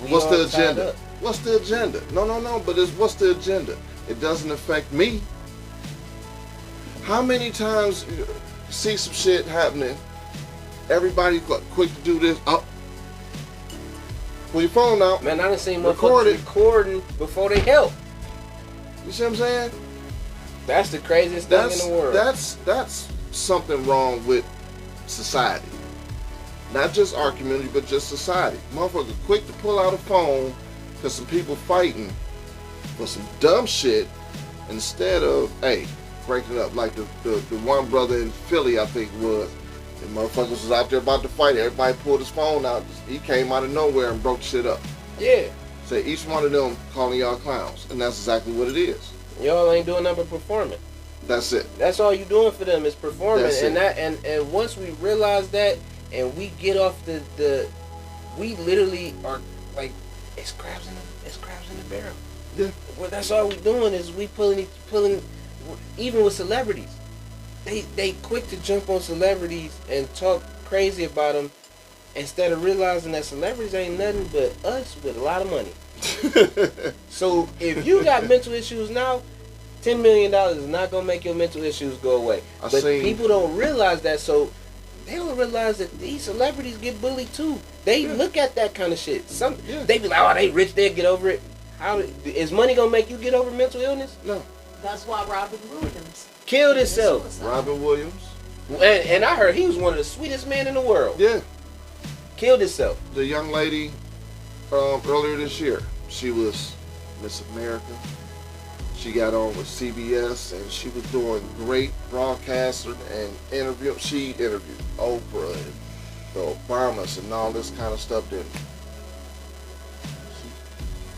what's the agenda? What's the agenda? No. But what's the agenda? It doesn't affect me. How many times you see some shit happening? Everybody quick to do this. Oh, pull your phone out. Man, I done seen Record motherfuckers it. recording before they help. You see what I'm saying? That's the craziest thing in the world. That's something wrong with society. Not just our community, but just society. Motherfucker quick to pull out a phone because some people fighting for some dumb shit instead of, hey, breaking it up. Like the one brother in Philly, I think it was. The motherfuckers was out there about to fight. Everybody pulled his phone out. He came out of nowhere and broke shit up. Yeah. So each one of them calling y'all clowns. And that's exactly what it is. Y'all ain't doing nothing but performing. That's it. That's all you doing for them is performing. That's and it. and once we realize that and we get off the we literally are like it's crabs in the barrel. Yeah. Well, that's all we doing is we pulling even with celebrities. They quick to jump on celebrities and talk crazy about them instead of realizing that celebrities ain't nothing but us with a lot of money. So if you got mental issues now, $10 million is not gonna make your mental issues go away. But people don't realize that, so they don't realize that these celebrities get bullied too. They look at that kind of shit. They be like, oh, they rich, they'll get over it. How is money gonna make you get over mental illness? No. That's why Robin Williams Killed himself. suicide. Robin Williams. And I heard he was one of the sweetest men in the world. Yeah. Killed himself. The young lady earlier this year, she was Miss America. She got on with CBS and she was doing great broadcasting and interview. She interviewed Oprah and the Obamas and all this kind of stuff. Then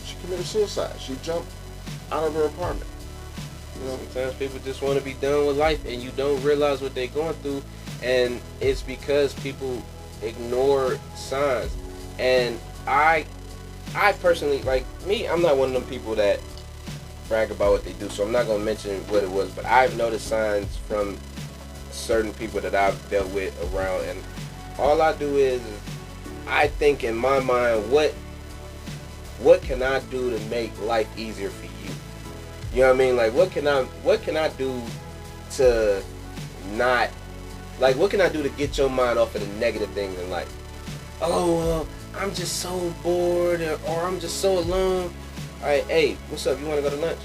she committed suicide. She jumped out of her apartment. You know, Sometimes people just want to be done with life and you don't realize what they're going through, and it's because people ignore signs. And I personally, like me, I'm not one of them people that brag about what they do, so I'm not going to mention what it was, but I've noticed signs from certain people that I've dealt with around, and all I do is I think in my mind, what can I do to make life easier for you? You know what I mean? Like, what can I do to not, like, what can I do to get your mind off of the negative things in life? Oh, I'm just so bored, or I'm just so alone. All right, hey, what's up? You want to go to lunch?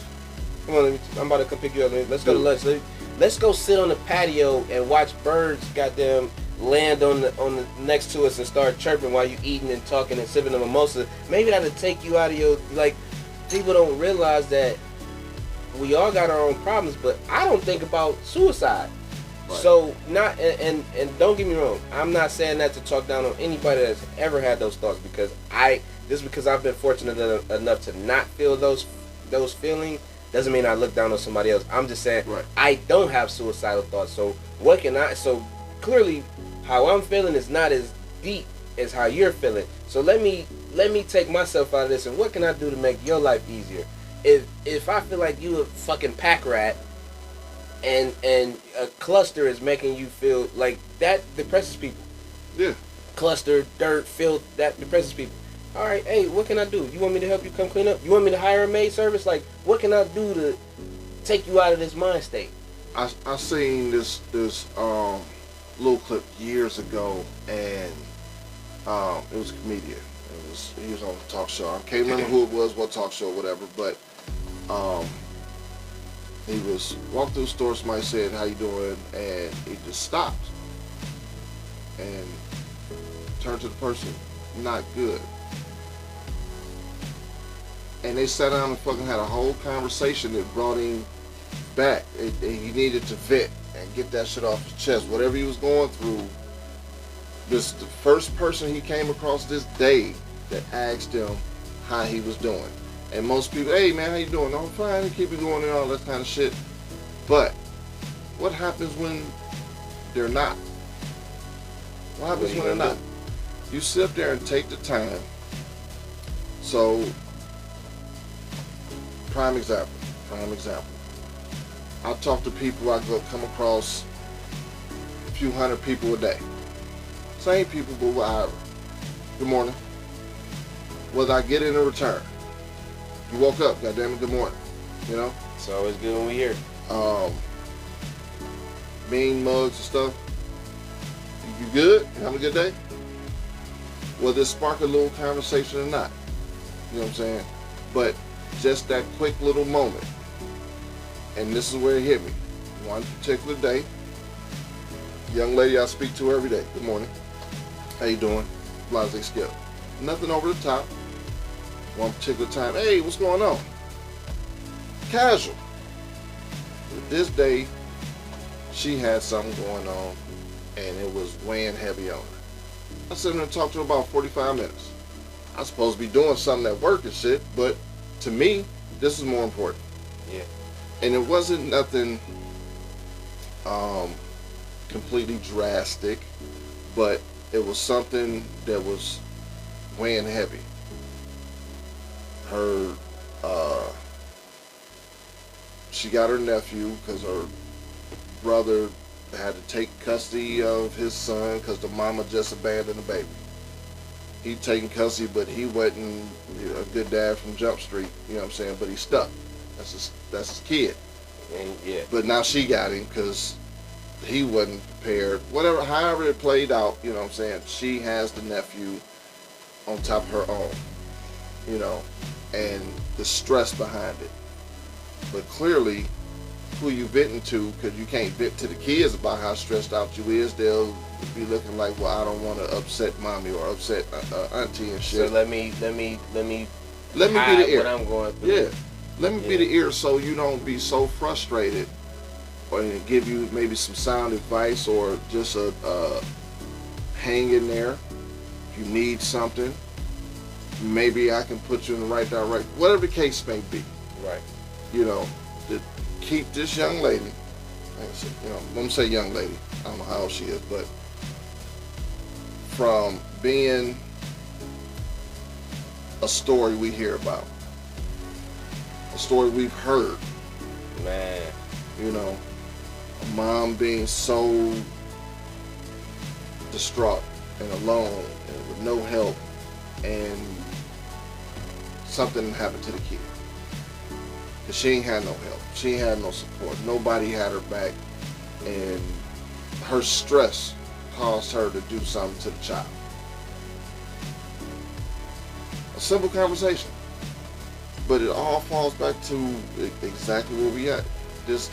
Come on, I'm about to come pick you up. Let's go to lunch. Let's go sit on the patio and watch birds, goddamn, land on the next to us and start chirping while you eating and talking and sipping a mimosa. Maybe that'll take you out of your, like, people don't realize that we all got our own problems, but I don't think about suicide. Right. So not and don't get me wrong, I'm not saying that to talk down on anybody that's ever had those thoughts, because because I've been fortunate enough to not feel those feelings doesn't mean I look down on somebody else. I'm just saying I don't have suicidal thoughts. So so clearly how I'm feeling is not as deep as how you're feeling. So let me take myself out of this, and what can I do to make your life easier? If I feel like you a fucking pack rat and a cluster is making you feel like that, depresses people. Yeah. Cluster, dirt, filth, that depresses people. All right, hey, what can I do? You want me to help you come clean up? You want me to hire a maid service? Like, what can I do to take you out of this mind state? I seen this little clip years ago, and it was a comedian. He was on a talk show. I can't remember who it was, what talk show, whatever, but he was walking through the store, somebody said, how you doing? And he just stopped and turned to the person, not good. And they sat down and fucking had a whole conversation that brought him back. He needed to vent and get that shit off his chest. Whatever he was going through, this the first person he came across this day that asked him how he was doing. And most people, hey man, how you doing? I'm fine, and keep it going and all that kind of shit. But what happens when they're not? What happens when they're not? You sit up there and take the time. So, prime example. I talk to people, I go come across a few hundred people a day. Same people, but whatever. Good morning. Whether I get in a return. You woke up, goddammit, good morning. You know? It's always good when we hear. mean mugs and stuff. You good? You having a good day? Will this spark a little conversation or not? You know what I'm saying? But just that quick little moment. And this is where it hit me. One particular day, young lady I speak to every day. Good morning. How you doing? Blase Skip. Nothing over the top. One particular time, hey, what's going on? Casual. But this day, she had something going on, and it was weighing heavy on her. I sat there and talked to her about 45 minutes. I'm supposed to be doing something at work and shit, but to me, this is more important. Yeah. And it wasn't nothing completely drastic, but it was something that was weighing heavy. Her, she got her nephew because her brother had to take custody of his son because the mama just abandoned the baby. He taking custody, but he wasn't a good dad from Jump Street, you know what I'm saying? But he's stuck. That's his kid. And yeah. But now she got him because he wasn't prepared. Whatever, however it played out, you know what I'm saying? She has the nephew on top of her own, you know, and the stress behind it. But clearly, who you venting to, because you can't vent to the kids about how stressed out you is, they'll be looking like, well, I don't want to upset mommy or upset auntie and shit. So let me be be the ear. what I'm going through. Yeah. Let me be the ear so you don't be so frustrated, or give you maybe some sound advice or just a hang in there. If you need something, maybe I can put you in the right direction. Whatever the case may be. Right. You know, to keep this young lady, like I said, you know, I'm gonna say young lady, I don't know how old she is, but from being a story we hear about, a story we've heard, Man. you know, a mom being so distraught and alone and with no help, and something happened to the kid. Cause she ain't had no help. She ain't had no support. Nobody had her back, and her stress caused her to do something to the child. A simple conversation, but it all falls back to exactly where we at. This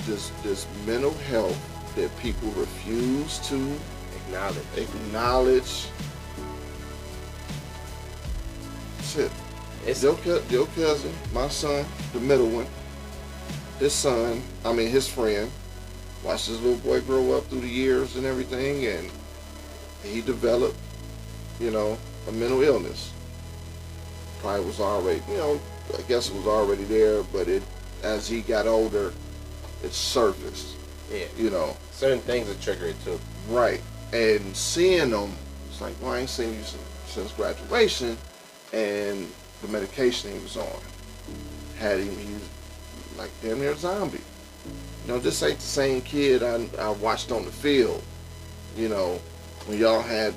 mental health that people refuse to acknowledge. Shit. It's Your cousin, my son, the middle one, his friend, watched this little boy grow up through the years and everything, and he developed, you know, a mental illness. Probably was already, you know, I guess it was already there, but as he got older, it surfaced. Yeah. You know. Certain things that trigger it too. Right. And seeing him, it's like, well, I ain't seen you since graduation, and the medication he was on had him, he's like damn near a zombie. You know, this ain't the same kid I watched on the field, you know, when y'all had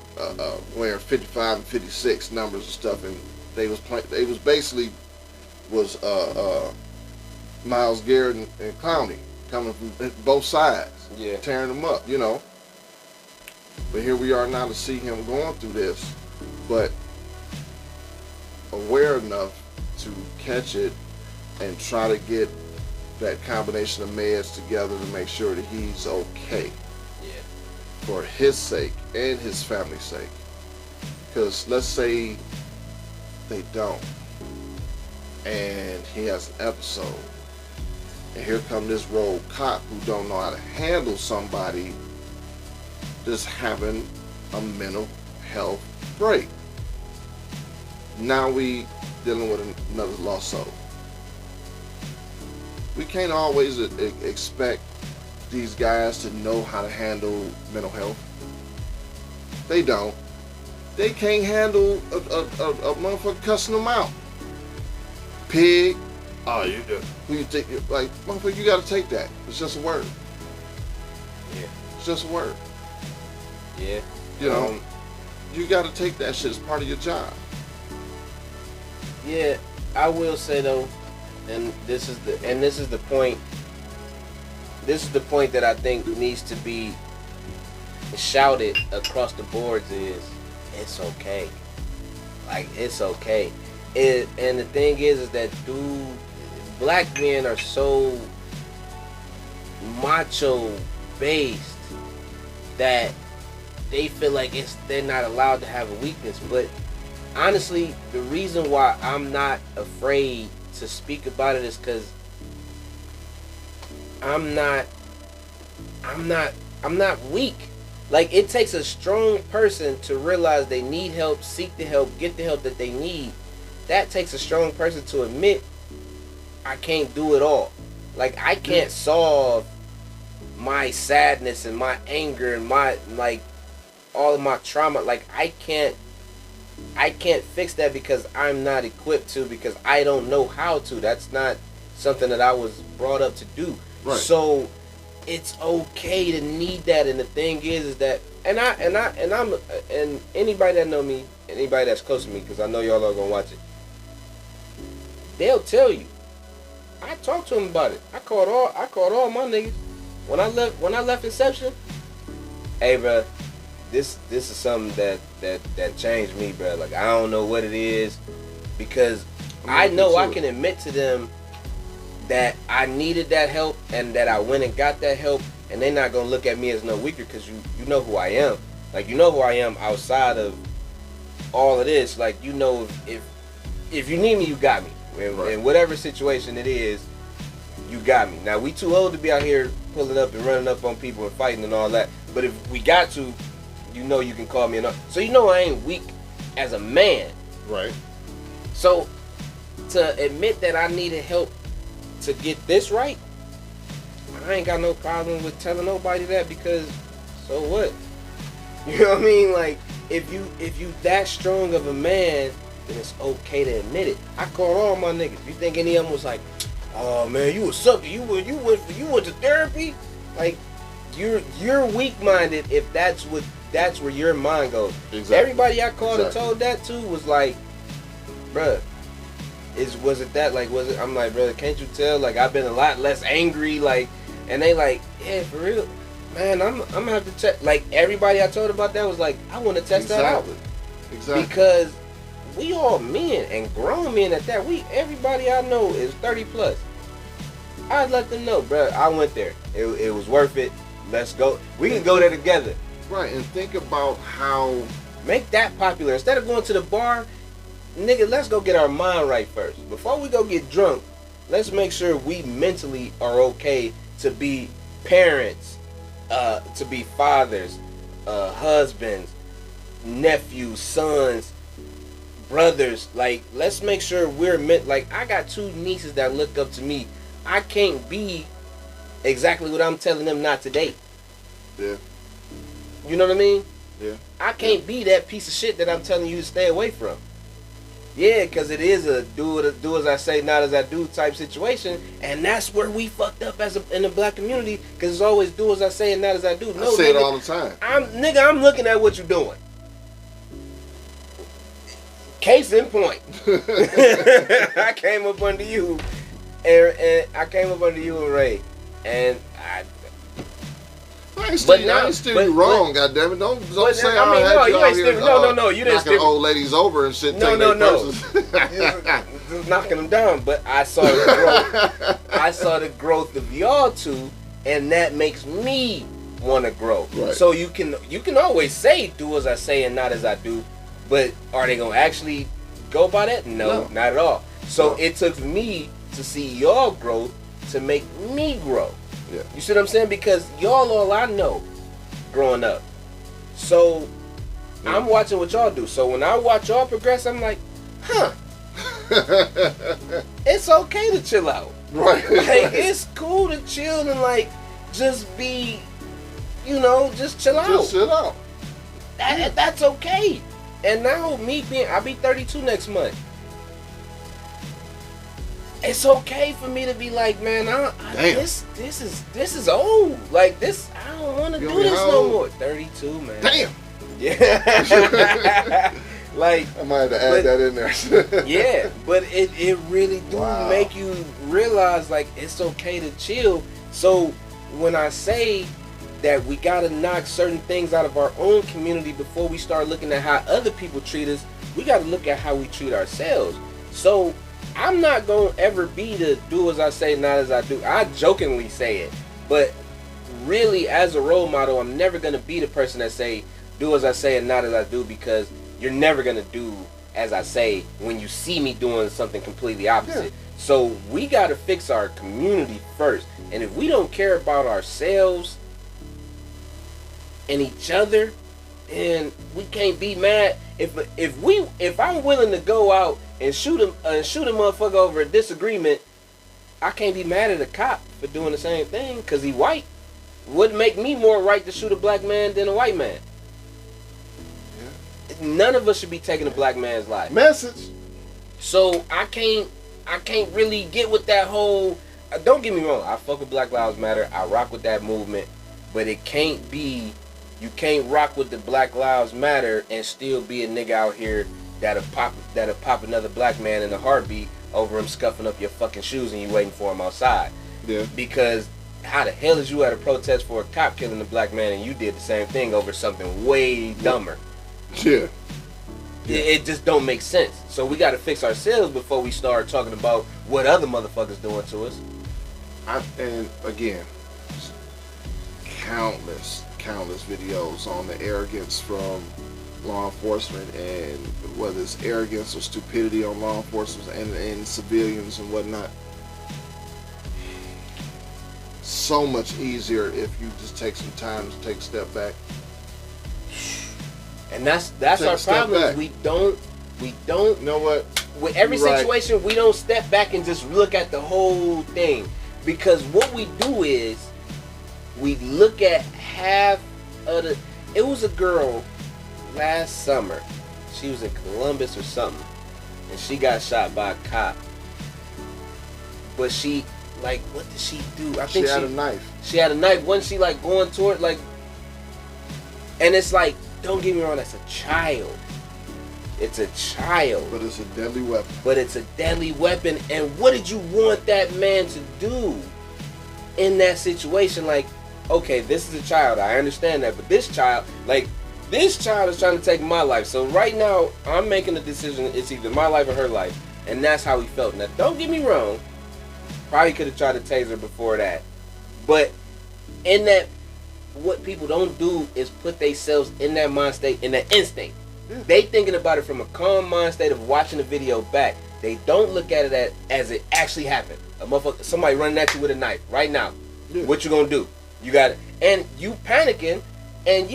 wearing 55 and 56 numbers and stuff, and they was basically Myles Garrett and Clowney coming from both sides, Yeah. tearing them up, you know. But here we are now to see him going through this, but aware enough to catch it and try to get that combination of meds together to make sure that he's okay. Yeah. For his sake and his family's sake. Because let's say they don't, and he has an episode, and here come this rogue cop who don't know how to handle somebody just having a mental health break. Now we dealing with another lost soul. We can't always expect these guys to know how to handle mental health. They don't. They can't handle a motherfucker cussing them out. Pig. Oh, you do. Who you think? Like, motherfucker, you got to take that. It's just a word. Yeah. It's just a word. Yeah. You know, you got to take that shit as part of your job. Yeah, I will say though, and this is the point this is the point that I think needs to be shouted across the boards is it's okay. Like, it's okay. And the thing is that black men are so macho based that they feel like they're not allowed to have a weakness. But honestly, the reason why I'm not afraid to speak about it is because I'm not weak. Like, it takes a strong person to realize they need help, seek the help, get the help that they need. That takes a strong person to admit I can't do it all. Like, I can't solve my sadness and my anger and my, like, all of my trauma. Like, I can't fix that because I'm not equipped to, because I don't know how to. That's not something that I was brought up to do. Right. So it's okay to need that. And the thing is that, and anybody that know me, anybody that's close to me, because I know y'all are gonna watch it, they'll tell you. I talked to them about it. I called all my niggas when I left Inception. Hey, bro, this is something that changed me, bro. Like, I don't know what it is, because I know I can admit to them that I needed that help and that I went and got that help, and they're not gonna look at me as no weaker, because you know who I am. Like, you know who I am outside of all of this. Like, you know, if you need me, you got me. In whatever situation it is, you got me. Now, we too old to be out here pulling up and running up on people and fighting and all that. But if we got to, you know you can call me enough. So you know I ain't weak as a man. Right. So to admit that I needed help to get this right, I ain't got no problem with telling nobody that, because so what? You know what I mean? Like, if you that strong of a man, then it's okay to admit it. I called all my niggas. You think any of them was like, oh man, you a sucker, you went to therapy? Like, you're weak minded if that's where your mind goes. Exactly. Everybody I called and told that to was like, bruh, was it that? Like, was it? I'm like, brother, can't you tell? Like, I've been a lot less angry. Like, and they like, yeah, for real, man. I'm gonna have to check. Like, everybody I told about that was like, I want to test that out. Exactly. Because we all men, and grown men at that. Everybody I know is 30 plus. I'd let them know, bro. I went there. It was worth it. Let's go. We can go there together. Right. And think about how, make that popular. Instead of going to the bar, nigga, let's go get our mind right first. Before we go get drunk, let's make sure we mentally are okay to be parents, to be fathers, husbands, nephews, sons, brothers. Like, let's make sure we're like, I got 2 nieces that look up to me. I can't be exactly what I'm telling them not to date. Yeah. You know what I mean? Yeah. I can't be that piece of shit that I'm telling you to stay away from. Yeah, because it is a do as I say, not as I do type situation, and that's where we fucked up in the black community, because it's always do as I say and not as I do. No, I say nigga, it all the time. I'm looking at what you're doing. Case in point, I came up under you, and I came up under you and Ray, and I ain't still wrong, goddammit. Don't say I mean, no, you ain't still. No, you didn't knocking old ladies over and shit. No. Just knocking them down. But I saw the growth. I saw the growth of y'all two, and that makes me want to grow. Right. So you can always say do as I say and not as I do, but are they gonna actually go by that? No, not at all. So it took me to see y'all growth to make me grow. Yeah. You see what I'm saying? Because y'all all I know growing up. So I'm watching what y'all do. So when I watch y'all progress, I'm like, huh. It's okay to chill out. Right. Like, it's cool to chill and like just be, just chill out. Just chill out. That's okay. And now I'll be 32 next month. It's okay for me to be like, man, this is old. Like, this, I don't want to do this no more. 32, man. Damn. Yeah. Like, I might have to add that in there. Yeah, but it really do make you realize, like, it's okay to chill. So when I say that we gotta knock certain things out of our own community before we start looking at how other people treat us, we gotta look at how we treat ourselves. So I'm not gonna ever be the do as I say, not as I do. I jokingly say it, but really as a role model, I'm never gonna be the person that say do as I say and not as I do, because you're never gonna do as I say when you see me doing something completely opposite. Yeah. So we gotta fix our community first, and if we don't care about ourselves and each other, and we can't be mad if I'm willing to go out and shoot a motherfucker over a disagreement, I can't be mad at a cop for doing the same thing because he white. Wouldn't make me more right to shoot a black man than a white man. Yeah. None of us should be taking a black man's life. Message. So I can't really get with that whole. Don't get me wrong. I fuck with Black Lives Matter. I rock with that movement, but it can't be. You can't rock with the Black Lives Matter and still be a nigga out here that'll pop another black man in a heartbeat over him scuffing up your fucking shoes and you waiting for him outside. Yeah. Because how the hell is you at a protest for a cop killing a black man and you did the same thing over something way dumber? Yeah. It just don't make sense. So we got to fix ourselves before we start talking about what other motherfuckers doing to us. And again, countless videos on the arrogance from law enforcement, and whether it's arrogance or stupidity on law enforcement and civilians and whatnot. So much easier if you just take some time to take a step back. And that's our problem. We don't. You know what? With every situation, we don't step back and just look at the whole thing, because what we do is we look at half of the. It was a girl last summer. She was in Columbus or something, and she got shot by a cop. But she, like, what did she do? I think she had a knife. She had a knife. Wasn't she like going toward like? And it's like, don't get me wrong, that's a child. It's a child. But it's a deadly weapon. But it's a deadly weapon. And what did you want that man to do in that situation? Like, okay, this is a child. I understand that. But this child is trying to take my life. So right now, I'm making a decision. It's either my life or her life. And that's how he felt. Now, don't get me wrong. Probably could have tried to tase her before that. But in that, what people don't do is put themselves in that mind state, in that instinct. Yeah. They thinking about it from a calm mind state of watching the video back. They don't look at it as it actually happened. A motherfucker, somebody running at you with a knife right now. Yeah. What you gonna do? You got it, and you panicking, and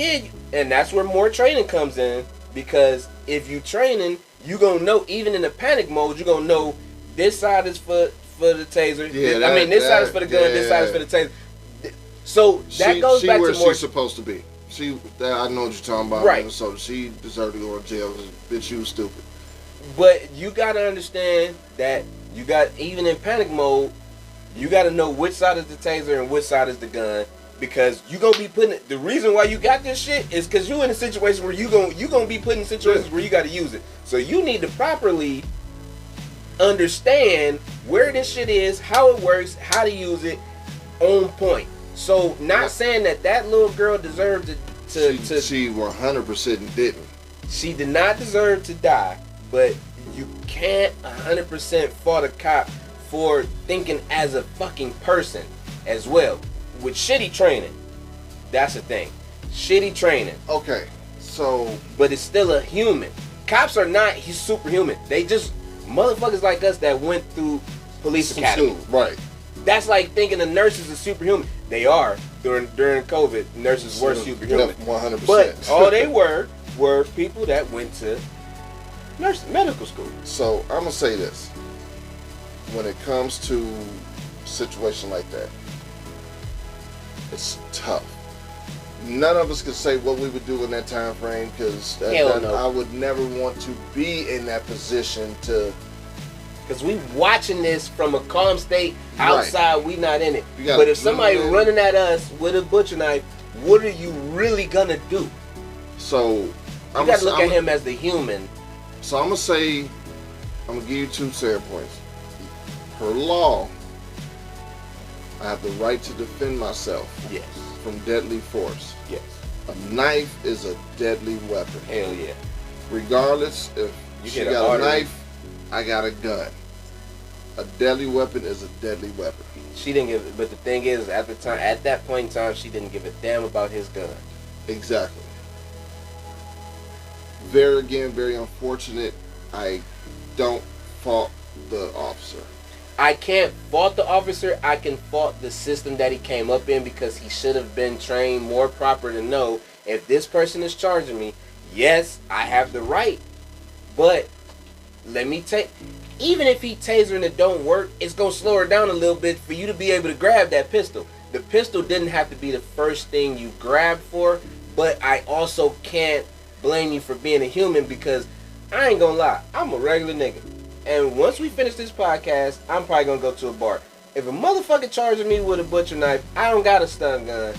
and that's where more training comes in. Because if you training, you gonna know, even in the panic mode, you gonna know this side is for the taser. Yeah, this side is for the gun. This side is for the taser. So that goes back to more. She's supposed to be. I know what you're talking about. Right. So she deserved to go to jail because bitch, you was stupid. But you gotta understand that even in panic mode, you gotta know which side is the taser and which side is the gun, because you gonna be putting the reason why you got this shit is because you in a situation where you gonna be put in situations where you gotta use it. So you need to properly understand where this shit is, how it works, how to use it, on point. So, not saying that little girl deserved to she 100% didn't. She did not deserve to die, but you can't 100% fault a cop for thinking as a fucking person as well. With shitty training. That's the thing. Shitty training. Okay, so... But it's still a human. Cops are not superhuman. They just motherfuckers like us that went through police academy. Right. That's like thinking the nurses are superhuman. They are. During COVID, nurses were superhuman. 100%. But all they were people that went to medical school. So I'm gonna say this: when it comes to a situation like that, it's tough. None of us could say what we would do in that time frame, because I would never want to be in that position to. Because we watching this from a calm state outside, right. We not in it. But if somebody running at us with a butcher knife, what are you really gonna do? So you gotta look at him as the human. So I'm gonna give you two standpoints. Per law, I have the right to defend myself Yes. from deadly force. Yes. A knife is a deadly weapon. Hell yeah. Regardless if You she hit a got a artery. knife, I got a gun. A deadly weapon is a deadly weapon. She didn't give, but the thing is, at that point in time, she didn't give a damn about his gun. Exactly. Very unfortunate. I don't fault the officer. I can't fault the officer. I can fault the system that he came up in, because he should have been trained more proper to know, if this person is charging me, yes, I have the right, but let me take. Even if he taser and it don't work, it's gonna slow her down a little bit for you to be able to grab that pistol. The pistol didn't have to be the first thing you grab for, but I also can't blame you for being a human, because I ain't gonna lie, I'm a regular nigga. And once we finish this podcast, I'm probably gonna go to a bar. If a motherfucker charges me with a butcher knife, I don't got a stun gun.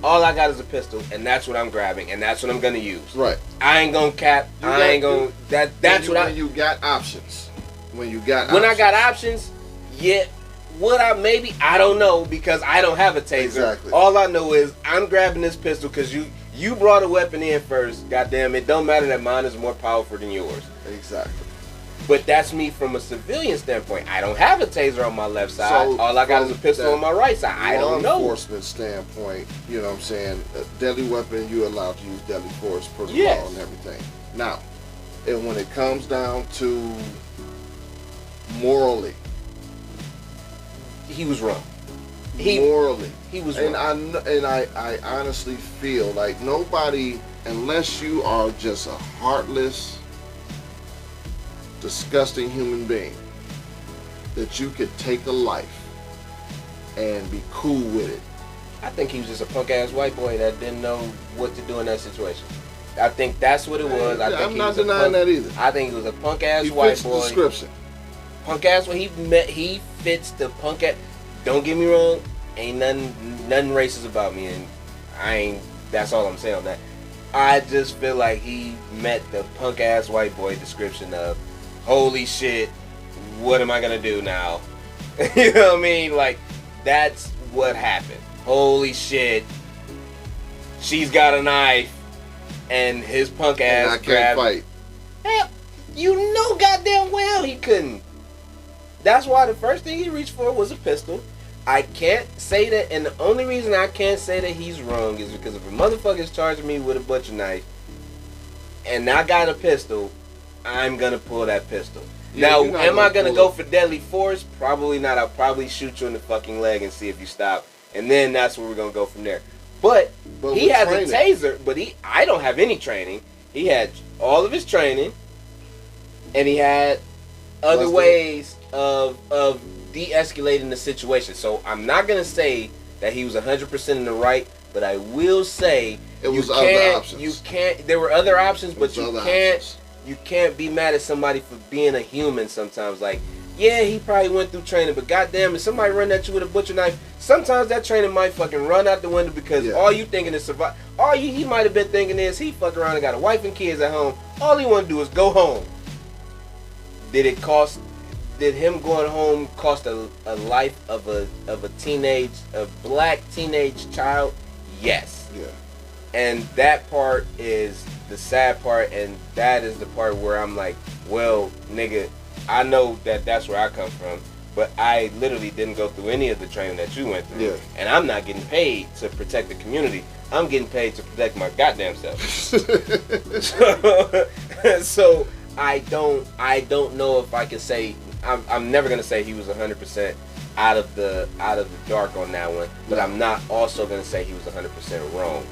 All I got is a pistol, and that's what I'm grabbing, and that's what I'm gonna use. Right. I ain't gonna cap. That's what when you got options. When I got options, yeah. Would I? Maybe. I don't know, because I don't have a taser. Exactly. All I know is I'm grabbing this pistol because you brought a weapon in first. Goddamn, it don't matter that mine is more powerful than yours. Exactly. But that's me from a civilian standpoint. I don't have a taser on my left side. So, all I got is a pistol on my right side. I don't know. Law enforcement standpoint, you know what I'm saying? A deadly weapon, you're allowed to use deadly force per the Yes. law and everything. Now, and when it comes down to morally, He was wrong. morally, He was wrong. and I honestly feel like nobody, unless you are just a heartless, disgusting human being, that you could take a life and be cool with it. I think he was just a punk ass white boy that didn't know what to do in that situation. I think that's what it was. I think I'm he not was a denying punk, that either. I think he was a punk ass He white fits the boy. description. Punk ass when he fits the punk ass. Don't get me wrong, ain't nothing racist about me, and I ain't. That's all I'm saying on that. I just feel like he met the punk ass white boy description of, holy shit, what am I gonna do now? You know what I mean? Like, that's what happened. Holy shit, she's got a knife, and his punk ass And I can't grabbed. fight. Hell, you know goddamn well he couldn't. That's why the first thing he reached for was a pistol. I can't say that, and the only reason I can't say that he's wrong is because if a motherfucker's charging me with a butcher knife, and I got a pistol, I'm gonna pull that pistol. Yeah, Now, you're not am I gonna gonna pull go it. for deadly force? Probably not. I'll probably shoot you in the fucking leg and see if you stop, and then that's where we're gonna go from there. But he with has training. a taser, but I don't have any training. He had all of his training, and he had other What's the- ways of de-escalating the situation. So I'm not gonna say that he was 100% in the right, but I will say It was you other can't. options. You can't. There were other options, It but was you other can't. options. You can't be mad at somebody for being a human. Sometimes, like, yeah, he probably went through training, but goddamn, if somebody run at you with a butcher knife, sometimes that training might fucking run out the window because Yeah. all you thinking is survive. He might have been thinking is he fuck around and got a wife and kids at home. All he want to do is go home. Did him going home cost a life of a black teenage child? Yes. Yeah. And that part is the sad part, and that is the part where I'm like, well, nigga, I know that that's where I come from, but I literally didn't go through any of the training that you went through. Yeah. And I'm not getting paid to protect the community. I'm getting paid to protect my goddamn self. So I don't know if I can say, I'm never gonna say he was 100% out of the dark on that one, but I'm not also gonna say he was 100% wrong.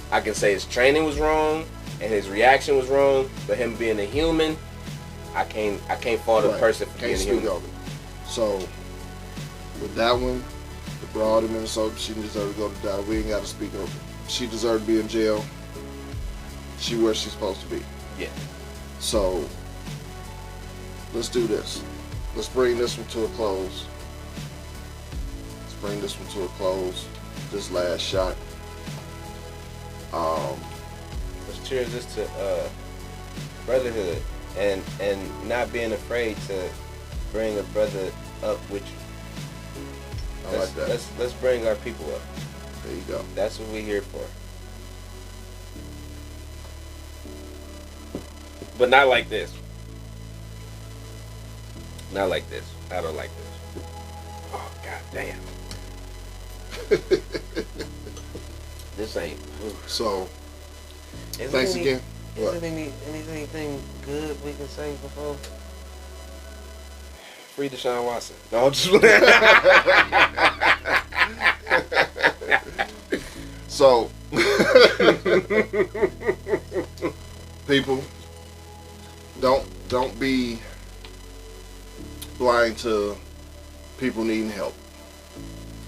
I can say his training was wrong and his reaction was wrong, but him being a human, I can't fault a Right. person for Can't being a speak human. on it. So with that one, the broad in Minnesota, she deserved to go to die. We ain't got to speak over it. She deserved to be in jail. She where she's supposed to be. Yeah. So let's do this. Let's bring this one to a close. This last shot. Let's cheers this to brotherhood and not being afraid to bring a brother up with you. I like that. Let's bring our people up. There you go. That's what we're here for. But not like this. Not like this. I don't like this. Oh, god damn. This ain't. So, Is thanks there again. What? Is there anything good we can say before? Free Deshaun Watson. No, I'm just So, people, don't be blind to people needing help.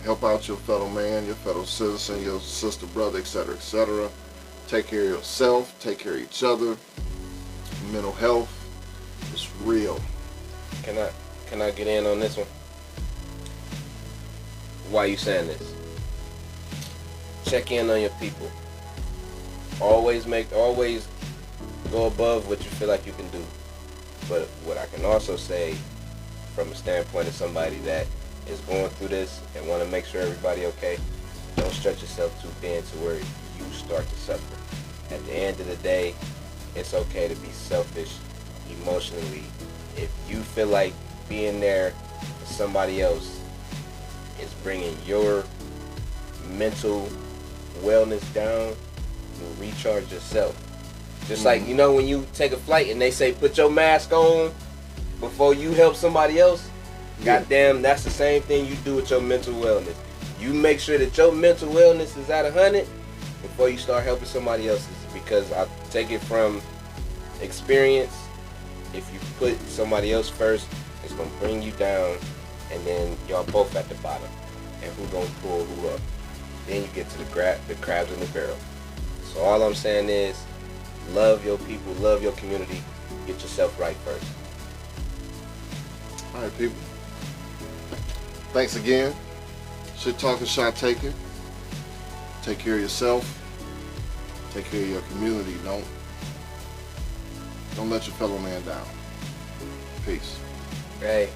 Help out your fellow man, your fellow citizen, your sister, brother, etc., etc. Take care of yourself. Take care of each other. Mental health is real. Can I get in on this one? Why you saying this? Check in on your people. Always go above what you feel like you can do. But what I can also say, from a standpoint of somebody that is going through this and want to make sure everybody okay, don't stretch yourself too thin to where you start to suffer. At the end of the day, it's okay to be selfish emotionally. If you feel like being there for somebody else is bringing your mental wellness down, you recharge yourself. Just like, you know, when you take a flight and they say put your mask on before you help somebody else, goddamn, that's the same thing you do with your mental wellness. You make sure that your mental wellness is at 100 before you start helping somebody else's, because I take it from experience. If you put somebody else first, it's gonna bring you down, and then y'all both at the bottom. And who gonna pull who up? Then you get to the crabs in the barrel. So all I'm saying is, love your people, love your community, get yourself right first. All right, people. Thanks again. Shit talking, shot taking. Take care of yourself. Take care of your community. Don't let your fellow man down. Peace. Hey.